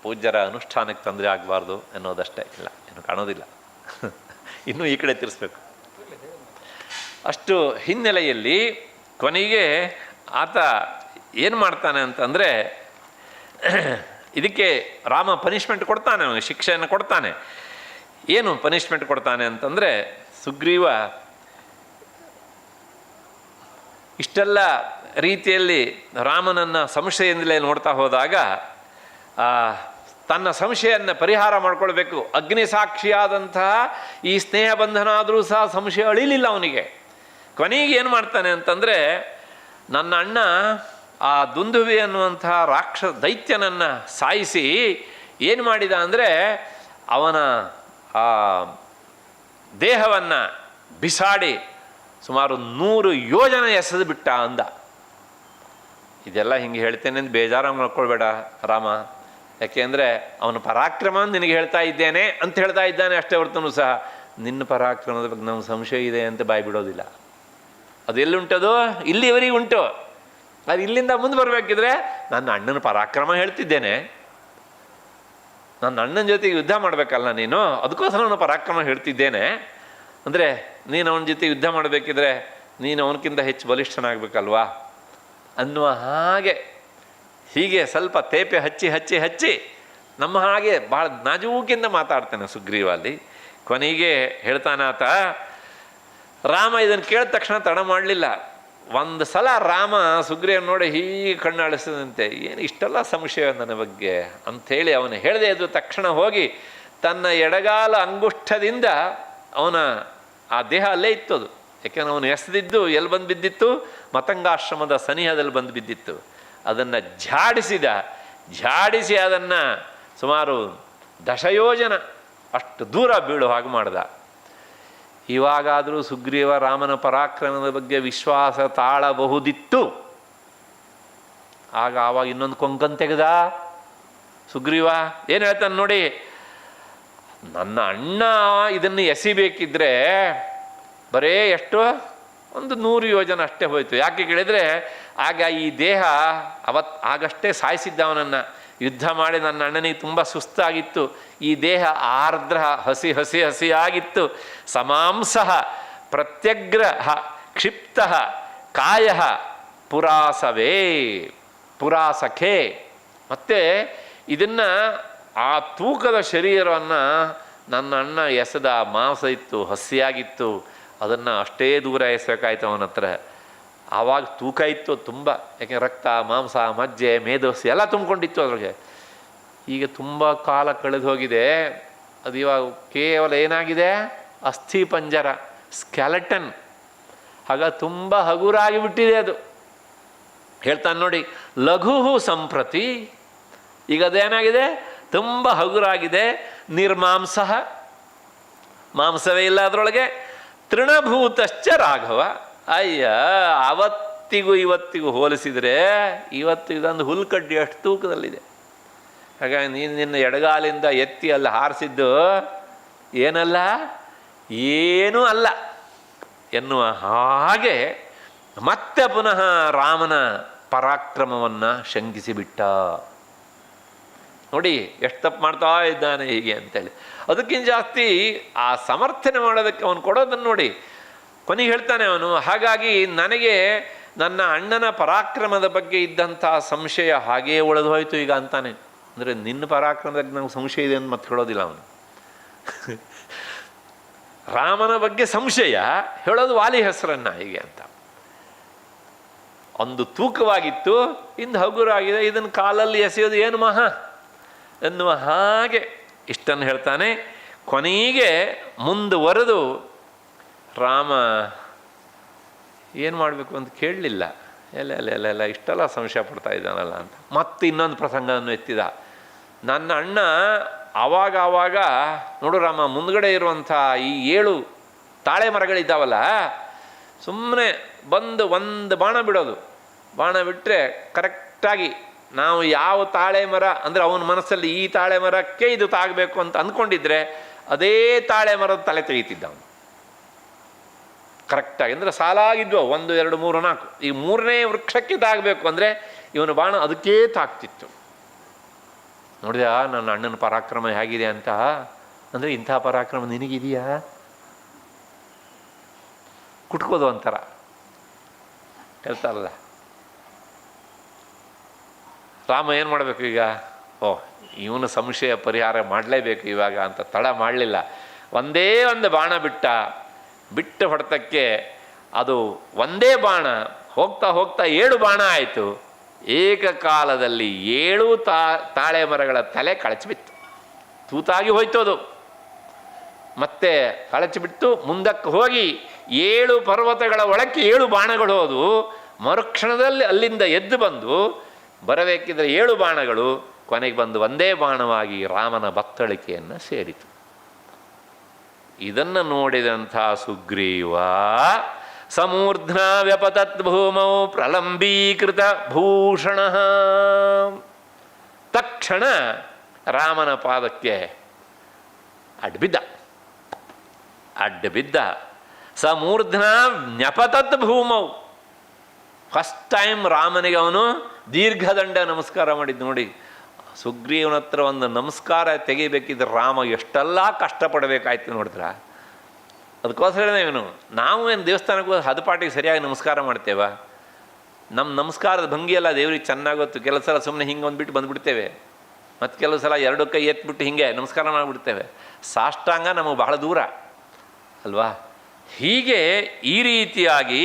S1: ಪೂಜ್ಯರ ಅನುಷ್ಠಾನಕ್ಕೆ ತೊಂದರೆ ಆಗಬಾರ್ದು ಅನ್ನೋದಷ್ಟೇ, ಇಲ್ಲ ಏನು ಕಾಣೋದಿಲ್ಲ, ಇನ್ನೂ ಈ ಕಡೆ ತಿರ್ಸ್ಬೇಕು. ಅಷ್ಟು ಹಿನ್ನೆಲೆಯಲ್ಲಿ ಕೊನೆಗೆ ಆತ ಏನು ಮಾಡ್ತಾನೆ ಅಂತಂದರೆ ಇದಕ್ಕೆ ರಾಮ ಪನಿಷ್ಮೆಂಟ್ ಕೊಡ್ತಾನೆ, ಅವನಿಗೆ ಶಿಕ್ಷೆಯನ್ನು ಕೊಡ್ತಾನೆ. ಏನು ಪನಿಷ್ಮೆಂಟ್ ಕೊಡ್ತಾನೆ ಅಂತಂದರೆ ಸುಗ್ರೀವ ಇಷ್ಟೆಲ್ಲ ರೀತಿಯಲ್ಲಿ ರಾಮನನ್ನು ಸಂಶಯದಿಂದಲೇ ನೋಡ್ತಾ ಹೋದಾಗ ತನ್ನ ಸಂಶಯವನ್ನು ಪರಿಹಾರ ಮಾಡ್ಕೊಳ್ಬೇಕು. ಅಗ್ನಿ ಸಾಕ್ಷಿಯಾದಂತಹ ಈ ಸ್ನೇಹ ಬಂಧನ ಆದರೂ ಸಹ ಸಂಶಯ ಅಳಿಲಿಲ್ಲ ಅವನಿಗೆ. ಕೊನೆಗೆ ಏನು ಮಾಡ್ತಾನೆ ಅಂತಂದರೆ ನನ್ನ ಅಣ್ಣ ಆ ದುಂದುವಿ ಅನ್ನುವಂತಹ ದೈತ್ಯನನ್ನು ಸಾಯಿಸಿ ಏನು ಮಾಡಿದ ಅಂದರೆ ಅವನ ಆ ದೇಹವನ್ನು ಬಿಸಾಡಿ ಸುಮಾರು 100 ಯೋಜನೆ ಎಸೆದು ಬಿಟ್ಟ ಅಂದ. ಇದೆಲ್ಲ ಹಿಂಗೆ ಹೇಳ್ತೇನೆ ಅಂತ ಬೇಜಾರು ಮಾಡ್ಕೊಳ್ಬೇಡ ರಾಮ, ಯಾಕೆಂದರೆ ಅವನ ಪರಾಕ್ರಮ ನಿನಗೆ ಹೇಳ್ತಾ ಇದ್ದೇನೆ ಅಂತ ಹೇಳ್ತಾ ಇದ್ದಾನೆ ಅಷ್ಟೇ ಹೊರತೂ ಸಹ ನಿನ್ನ ಪರಾಕ್ರಮದ ಬಗ್ಗೆ ನಮ್ಗೆ ಸಂಶಯ ಇದೆ ಅಂತ ಬಾಯಿ ಬಿಡೋದಿಲ್ಲ. ಅದು ಎಲ್ಲುಂಟದು? ಇಲ್ಲಿವರೆಗೆ ಉಂಟು. ಅದು ಇಲ್ಲಿಂದ ಮುಂದೆ ಬರಬೇಕಿದ್ರೆ ನನ್ನ ಅಣ್ಣನ ಪರಾಕ್ರಮ ಹೇಳ್ತಿದ್ದೇನೆ, ನನ್ನ ಅಣ್ಣನ ಜೊತೆಗೆ ಯುದ್ಧ ಮಾಡಬೇಕಲ್ಲ ನೀನು, ಅದಕ್ಕೋಸ್ಕರ ಅವನ ಪರಾಕ್ರಮ ಹೇಳ್ತಿದ್ದೇನೆ. ಅಂದರೆ ನೀನು ಅವನ ಜೊತೆ ಯುದ್ಧ ಮಾಡಬೇಕಿದ್ರೆ ನೀನು ಅವನಕ್ಕಿಂತ ಹೆಚ್ಚು ಬಲಿಷ್ಠನಾಗಬೇಕಲ್ವಾ ಅನ್ನುವ ಹಾಗೆ ಹೀಗೆ ಸ್ವಲ್ಪ ತೇಪೆ ಹಚ್ಚಿ ನಮ್ಮ ಹಾಗೆ ಭಾಳ ನಾಜೂಕಿಂದ ಮಾತಾಡ್ತಾನೆ ಸುಗ್ರೀವ ಅಲ್ಲಿ. ಕೊನೆಗೆ ಹೇಳ್ತಾನಾತ, ರಾಮ ಇದನ್ನು ಕೇಳಿದ ತಕ್ಷಣ ತಡ ಮಾಡಲಿಲ್ಲ. ಒಂದು ಸಲ ರಾಮ ಸುಗ್ರೀವ ನೋಡಿ ಹೀಗೆ ಕಣ್ಣಾಳಿಸಿದಂತೆ, ಏನು ಇಷ್ಟೆಲ್ಲ ಸಂಶಯ ನನ್ನ ಬಗ್ಗೆ ಅಂಥೇಳಿ ಅವನು ಹೇಳದೆ ಇದ್ದು ತಕ್ಷಣ ಹೋಗಿ ತನ್ನ ಎಡಗಾಲ ಅಂಗುಷ್ಠದಿಂದ ಅವನ ಆ ದೇಹ ಅಲ್ಲೇ ಇತ್ತು. ಅದು ಯಾಕೆಂದ್ರೆ ಅವನು ಎಸೆದಿದ್ದು ಎಲ್ಲಿ ಬಂದು ಬಿದ್ದಿತ್ತು? ಮತಂಗಾಶ್ರಮದ ಸನಿಹದಲ್ಲಿ ಬಂದು ಬಿದ್ದಿತ್ತು. ಅದನ್ನು ಝಾಡಿಸಿ ಅದನ್ನು ಸುಮಾರು 10 ಯೋಜನ ಅಷ್ಟು ದೂರ ಬೀಳೋ ಹಾಗೆ ಮಾಡ್ದ. ಇವಾಗಾದರೂ ಸುಗ್ರೀವ ರಾಮನ ಪರಾಕ್ರಮದ ಬಗ್ಗೆ ವಿಶ್ವಾಸ ತಾಳಬಹುದಿತ್ತು. ಆವಾಗ ಇನ್ನೊಂದು ಕೊಂಕನ್ ತೆಗೆದ ಸುಗ್ರೀವ. ಏನು ಹೇಳ್ತಾನೆ ನೋಡಿ, ನನ್ನ ಅಣ್ಣ ಇದನ್ನು ಎಸಿಬೇಕಿದ್ರೆ ಬರೇ ಎಷ್ಟು ಒಂದು 100 ಯೋಜನೆ ಅಷ್ಟೇ ಹೋಯ್ತು. ಯಾಕೆ ಕೇಳಿದರೆ ಆಗ ಈ ದೇಹ ಆಗಷ್ಟೇ ಸಾಯಿಸಿದ್ದ ಅವನನ್ನು. ಯುದ್ಧ ಮಾಡಿ ನನ್ನ ಅಣ್ಣನಿಗೆ ತುಂಬ ಸುಸ್ತಾಗಿತ್ತು. ಈ ದೇಹ ಆರ್ದ್ರ ಹಸಿಯಾಗಿತ್ತು. ಸಮಾಂಸಃ ಪ್ರತ್ಯಗ್ರಹ ಕ್ಷಿಪ್ತ ಕಾಯ ಪುರಾಸಖೇ. ಮತ್ತು ಇದನ್ನು ಆ ತೂಕದ ಶರೀರವನ್ನು ನನ್ನ ಅಣ್ಣ ಎಸೆದ ಮಾಂಸ ಇತ್ತು, ಹಸಿಯಾಗಿತ್ತು. ಅದನ್ನು ಅಷ್ಟೇ ದೂರ ಎಸಬೇಕಾಯ್ತು ಅವನ ಹತ್ರ. ಆವಾಗ ತೂಕ ಇತ್ತು ತುಂಬ, ಯಾಕೆ ರಕ್ತ ಮಾಂಸ ಮಜ್ಜೆ ಮೇದೋಸಿ ಎಲ್ಲ ತುಂಬಿಕೊಂಡಿತ್ತು ಅದ್ರಿಗೆ. ಈಗ ತುಂಬ ಕಾಲ ಕಳೆದು ಹೋಗಿದೆ. ಅದು ಇವಾಗ ಕೇವಲ ಏನಾಗಿದೆ? ಅಸ್ಥಿ ಪಂಜರ, ಸ್ಕೆಲೆಟನ್. ಆಗ ತುಂಬ ಹಗುರಾಗಿ ಬಿಟ್ಟಿದೆ ಅದು. ಹೇಳ್ತಾನೆ ನೋಡಿ, ಲಘು ಸಂಪ್ರತಿ. ಈಗ ಅದೇನಾಗಿದೆ? ತುಂಬ ಹಗುರಾಗಿದೆ. ನಿರ್ಮಾಂಸ, ಮಾಂಸವೇ ಇಲ್ಲ ಅದರೊಳಗೆ. ತೃಣಭೂತಶ್ಚ ರಾಘವ. ಅಯ್ಯ, ಅವತ್ತಿಗೂ ಇವತ್ತಿಗೂ ಹೋಲಿಸಿದರೆ ಇವತ್ತು ಇದೊಂದು ಹುಲ್ಕಡ್ಡಿ ಅಷ್ಟು ತೂಕದಲ್ಲಿದೆ. ಹಾಗಾಗಿ ನೀನು ನಿನ್ನ ಎಡಗಾಲಿಂದ ಎತ್ತಿ ಅಲ್ಲಿ ಹಾರಿಸಿದ್ದು ಏನಲ್ಲ, ಏನೂ ಅಲ್ಲ ಎನ್ನುವ ಹಾಗೆ ಮತ್ತೆ ಪುನಃ ರಾಮನ ಪರಾಕ್ರಮವನ್ನು ಶಂಕಿಸಿಬಿಟ್ಟ. ನೋಡಿ ಎಷ್ಟು ತಪ್ಪು ಮಾಡ್ತಾ ಇದ್ದಾನೆ ಹೀಗೆ ಅಂತೇಳಿ. ಅದಕ್ಕಿಂತ ಜಾಸ್ತಿ ಆ ಸಮರ್ಥನೆ ಮಾಡೋದಕ್ಕೆ ಅವನು ಕೊಡೋದನ್ನು ನೋಡಿ. ಕೊನೆಗೆ ಹೇಳ್ತಾನೆ ಅವನು, ಹಾಗಾಗಿ ನನಗೆ ನನ್ನ ಅಣ್ಣನ ಪರಾಕ್ರಮದ ಬಗ್ಗೆ ಇದ್ದಂಥ ಸಂಶಯ ಹಾಗೆಯೇ ಉಳಿದು ಹೋಯಿತು ಈಗ ಅಂತಾನೆ. ಅಂದರೆ ನಿನ್ನ ಪರಾಕ್ರಮದಾಗ ನಂಗೆ ಸಂಶಯ ಇದೆ ಅಂತ ಮತ್ತೆ ಹೇಳೋದಿಲ್ಲ ಅವನು. ರಾಮನ ಬಗ್ಗೆ ಸಂಶಯ ಹೇಳೋದು ವಾಲಿ ಹೆಸರನ್ನ ಹೀಗೆ ಅಂತ. ಒಂದು ತೂಕವಾಗಿತ್ತು, ಇಂದು ಹಗುರಾಗಿದೆ, ಇದನ್ನು ಕಾಲಲ್ಲಿ ಎಸೆಯೋದು ಏನು ಮಹಾ ಎನ್ನುವ ಹಾಗೆ ಇಷ್ಟನ್ನು ಹೇಳ್ತಾನೆ. ಕೊನೆಗೆ ಮುಂದುವರೆದು ರಾಮ ಏನು ಮಾಡಬೇಕು ಅಂತ ಕೇಳಲಿಲ್ಲ. ಎಲ್ಲ ಇಷ್ಟೆಲ್ಲ ಸಂಶಯ ಪಡ್ತಾ ಇದ್ದಾನಲ್ಲ ಅಂತ ಮತ್ತೆ ಇನ್ನೊಂದು ಪ್ರಸಂಗವನ್ನು ಎತ್ತಿದ. ನನ್ನ ಅಣ್ಣ ಆವಾಗ ನೋಡು ರಾಮ, ಮುಂದ್ಗಡೆ ಇರುವಂಥ ಈ 7 ತಾಳೆ ಮರಗಳಿದ್ದಾವಲ್ಲ, ಸುಮ್ಮನೆ ಬಂದು ಒಂದು ಬಾಣ ಬಿಡೋದು. ಬಾಣ ಬಿಟ್ಟರೆ ಕರೆಕ್ಟಾಗಿ ನಾವು ಯಾವ ತಾಳೆ ಮರ ಅಂದರೆ ಅವನ ಮನಸ್ಸಲ್ಲಿ ಈ ತಾಳೆ ಮರಕ್ಕೆ ಇದು ತಾಗಬೇಕು ಅಂತ ಅಂದ್ಕೊಂಡಿದ್ರೆ ಅದೇ ತಾಳೆ ಮರದ ತಲೆ ತೆಗೀತಿದ್ದ ಅವನು ಕರೆಕ್ಟಾಗಿ. ಅಂದರೆ ಸಾಲಾಗಿದ್ವು 1 2 3 4, ಈ 3ನೇ ವೃಕ್ಷಕ್ಕೆ ತಾಗಬೇಕು ಅಂದರೆ ಇವನು ಬಾಣ ಅದಕ್ಕೇ ತಾಗ್ತಿತ್ತು. ನೋಡಿದ ನನ್ನ ಅಣ್ಣನ ಪರಾಕ್ರಮ ಹೇಗಿದೆ ಅಂತ. ಅಂದರೆ ಇಂಥ ಪರಾಕ್ರಮ ನಿನಗಿದೆಯಾ? ಕುಟ್ಕೋದು ಒಂಥರ ಹೇಳ್ತಾರಲ್ಲ. ರಾಮ ಏನು ಮಾಡಬೇಕು ಈಗ? ಇವನು ಸಂಶಯ ಪರಿಹಾರ ಮಾಡಲೇಬೇಕು ಇವಾಗ ಅಂತ ತಡ ಮಾಡಲಿಲ್ಲ. ಒಂದೇ ಒಂದು ಬಾಣ ಬಿಟ್ಟ ಹೊಡೆತಕ್ಕೆ ಅದು ಒಂದೇ ಬಾಣ ಹೋಗ್ತಾ 7 ಬಾಣ ಆಯಿತು. ಏಕಕಾಲದಲ್ಲಿ 7 ತಾಳೆ ಮರಗಳ ತಲೆ ಕಳಚಿಬಿತ್ತು, ತೂತಾಗಿ ಹೋಯ್ತು ಅದು. ಮತ್ತೆ ಕಳಚಿಬಿಟ್ಟು ಮುಂದಕ್ಕೆ ಹೋಗಿ 7 ಪರ್ವತಗಳ ಒಳಕ್ಕೆ 7 ಬಾಣಗಳು ಹೋದು. ಮರುಕ್ಷಣದಲ್ಲಿ ಅಲ್ಲಿಂದ ಎದ್ದು ಬಂದು ಬರಬೇಕಿದ್ರೆ 7 ಬಾಣಗಳು ಕೊನೆಗೆ ಬಂದು ಒಂದೇ ಬಾಣವಾಗಿ ರಾಮನ ಬತ್ತಳಿಕೆಯನ್ನು ಸೇರಿತು. ಇದನ್ನು ನೋಡಿದಂಥ ಸುಗ್ರೀವ ಸಮೂರ್ಧ್ನ ವ್ಯಪತತ್ ಭೂಮೌ ಪ್ರಲಂಬೀಕೃತ ಭೂಷಣ. ತಕ್ಷಣ ರಾಮನ ಪಾದಕ್ಕೆ ಅಡ್ಡಬಿದ್ದ. ಸಮೂರ್ಧ್ನ ನ್ಯಪತತ್ ಭೂಮೌ. ಫಸ್ಟ್ ಟೈಮ್ ರಾಮನಿಗೆ ಅವನು ದೀರ್ಘದಂಡ ನಮಸ್ಕಾರ ಮಾಡಿದ್ದು ನೋಡಿ. ಸುಗ್ರೀವನ ಹತ್ರ ಒಂದು ನಮಸ್ಕಾರ ತೆಗಿಬೇಕಿದ್ರೆ ರಾಮ ಎಷ್ಟೆಲ್ಲ ಕಷ್ಟಪಡಬೇಕಾಯ್ತು ನೋಡಿದ್ರ. ಅದಕ್ಕೋಸ್ಕರನೇ ಇವನು ನಾವು ಏನು ದೇವಸ್ಥಾನಕ್ಕೆ ಹೋಗಿ ಹದಪಾಟಿಗೆ ಸರಿಯಾಗಿ ನಮಸ್ಕಾರ ಮಾಡ್ತೇವ? ನಮ್ಮ ನಮಸ್ಕಾರದ ಭಂಗಿಯೆಲ್ಲ ದೇವ್ರಿಗೆ ಚೆನ್ನಾಗೊತ್ತು. ಕೆಲವು ಸಲ ಸುಮ್ಮನೆ ಹಿಂಗೆ ಒಂದ್ಬಿಟ್ಟು ಬಂದುಬಿಡ್ತೇವೆ, ಮತ್ತು ಕೆಲವು ಸಲ 2 ಕೈ ಎತ್ಬಿಟ್ಟು ಹಿಂಗೆ ನಮಸ್ಕಾರ ಮಾಡಿಬಿಡ್ತೇವೆ. ಸಾಷ್ಟಾಂಗ ನಮಗೆ ಬಹಳ ದೂರ ಅಲ್ವಾ? ಹೀಗೆ ಈ ರೀತಿಯಾಗಿ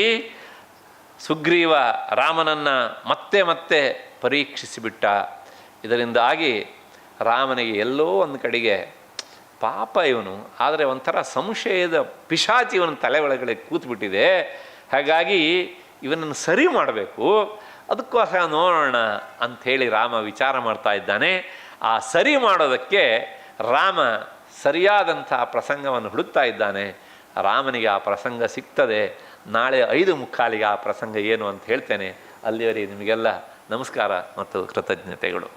S1: ಸುಗ್ರೀವ ರಾಮನನ್ನು ಮತ್ತೆ ಪರೀಕ್ಷಿಸಿಬಿಟ್ಟ. ಇದರಿಂದಾಗಿ ರಾಮನಿಗೆ ಎಲ್ಲೋ ಒಂದು ಕಡೆಗೆ ಪಾಪ ಇವನು, ಆದರೆ ಒಂಥರ ಸಂಶಯದ ಪಿಶಾಚಿ ಇವನ ತಲೆ ಒಳಗಡೆ ಕೂತ್ಬಿಟ್ಟಿದೆ. ಹಾಗಾಗಿ ಇವನನ್ನು ಸರಿ ಮಾಡಬೇಕು, ಅದಕ್ಕೋಸ್ಕರ ನೋಡೋಣ ಅಂಥೇಳಿ ರಾಮ ವಿಚಾರ ಮಾಡ್ತಾ ಇದ್ದಾನೆ. ಆ ಸರಿ ಮಾಡೋದಕ್ಕೆ ರಾಮ ಸರಿಯಾದಂಥ ಪ್ರಸಂಗವನ್ನು ಹುಡುಕ್ತಾ ಇದ್ದಾನೆ. ರಾಮನಿಗೆ ಆ ಪ್ರಸಂಗ ಸಿಗ್ತದೆ. ನಾಳೆ 5:45 ಆ ಪ್ರಸಂಗ ಏನು ಅಂತ ಹೇಳ್ತೇನೆ. ಅಲ್ಲಿವರೆಗೆ ನಿಮಗೆಲ್ಲ ನಮಸ್ಕಾರ ಮತ್ತು ಕೃತಜ್ಞತೆಗಳು.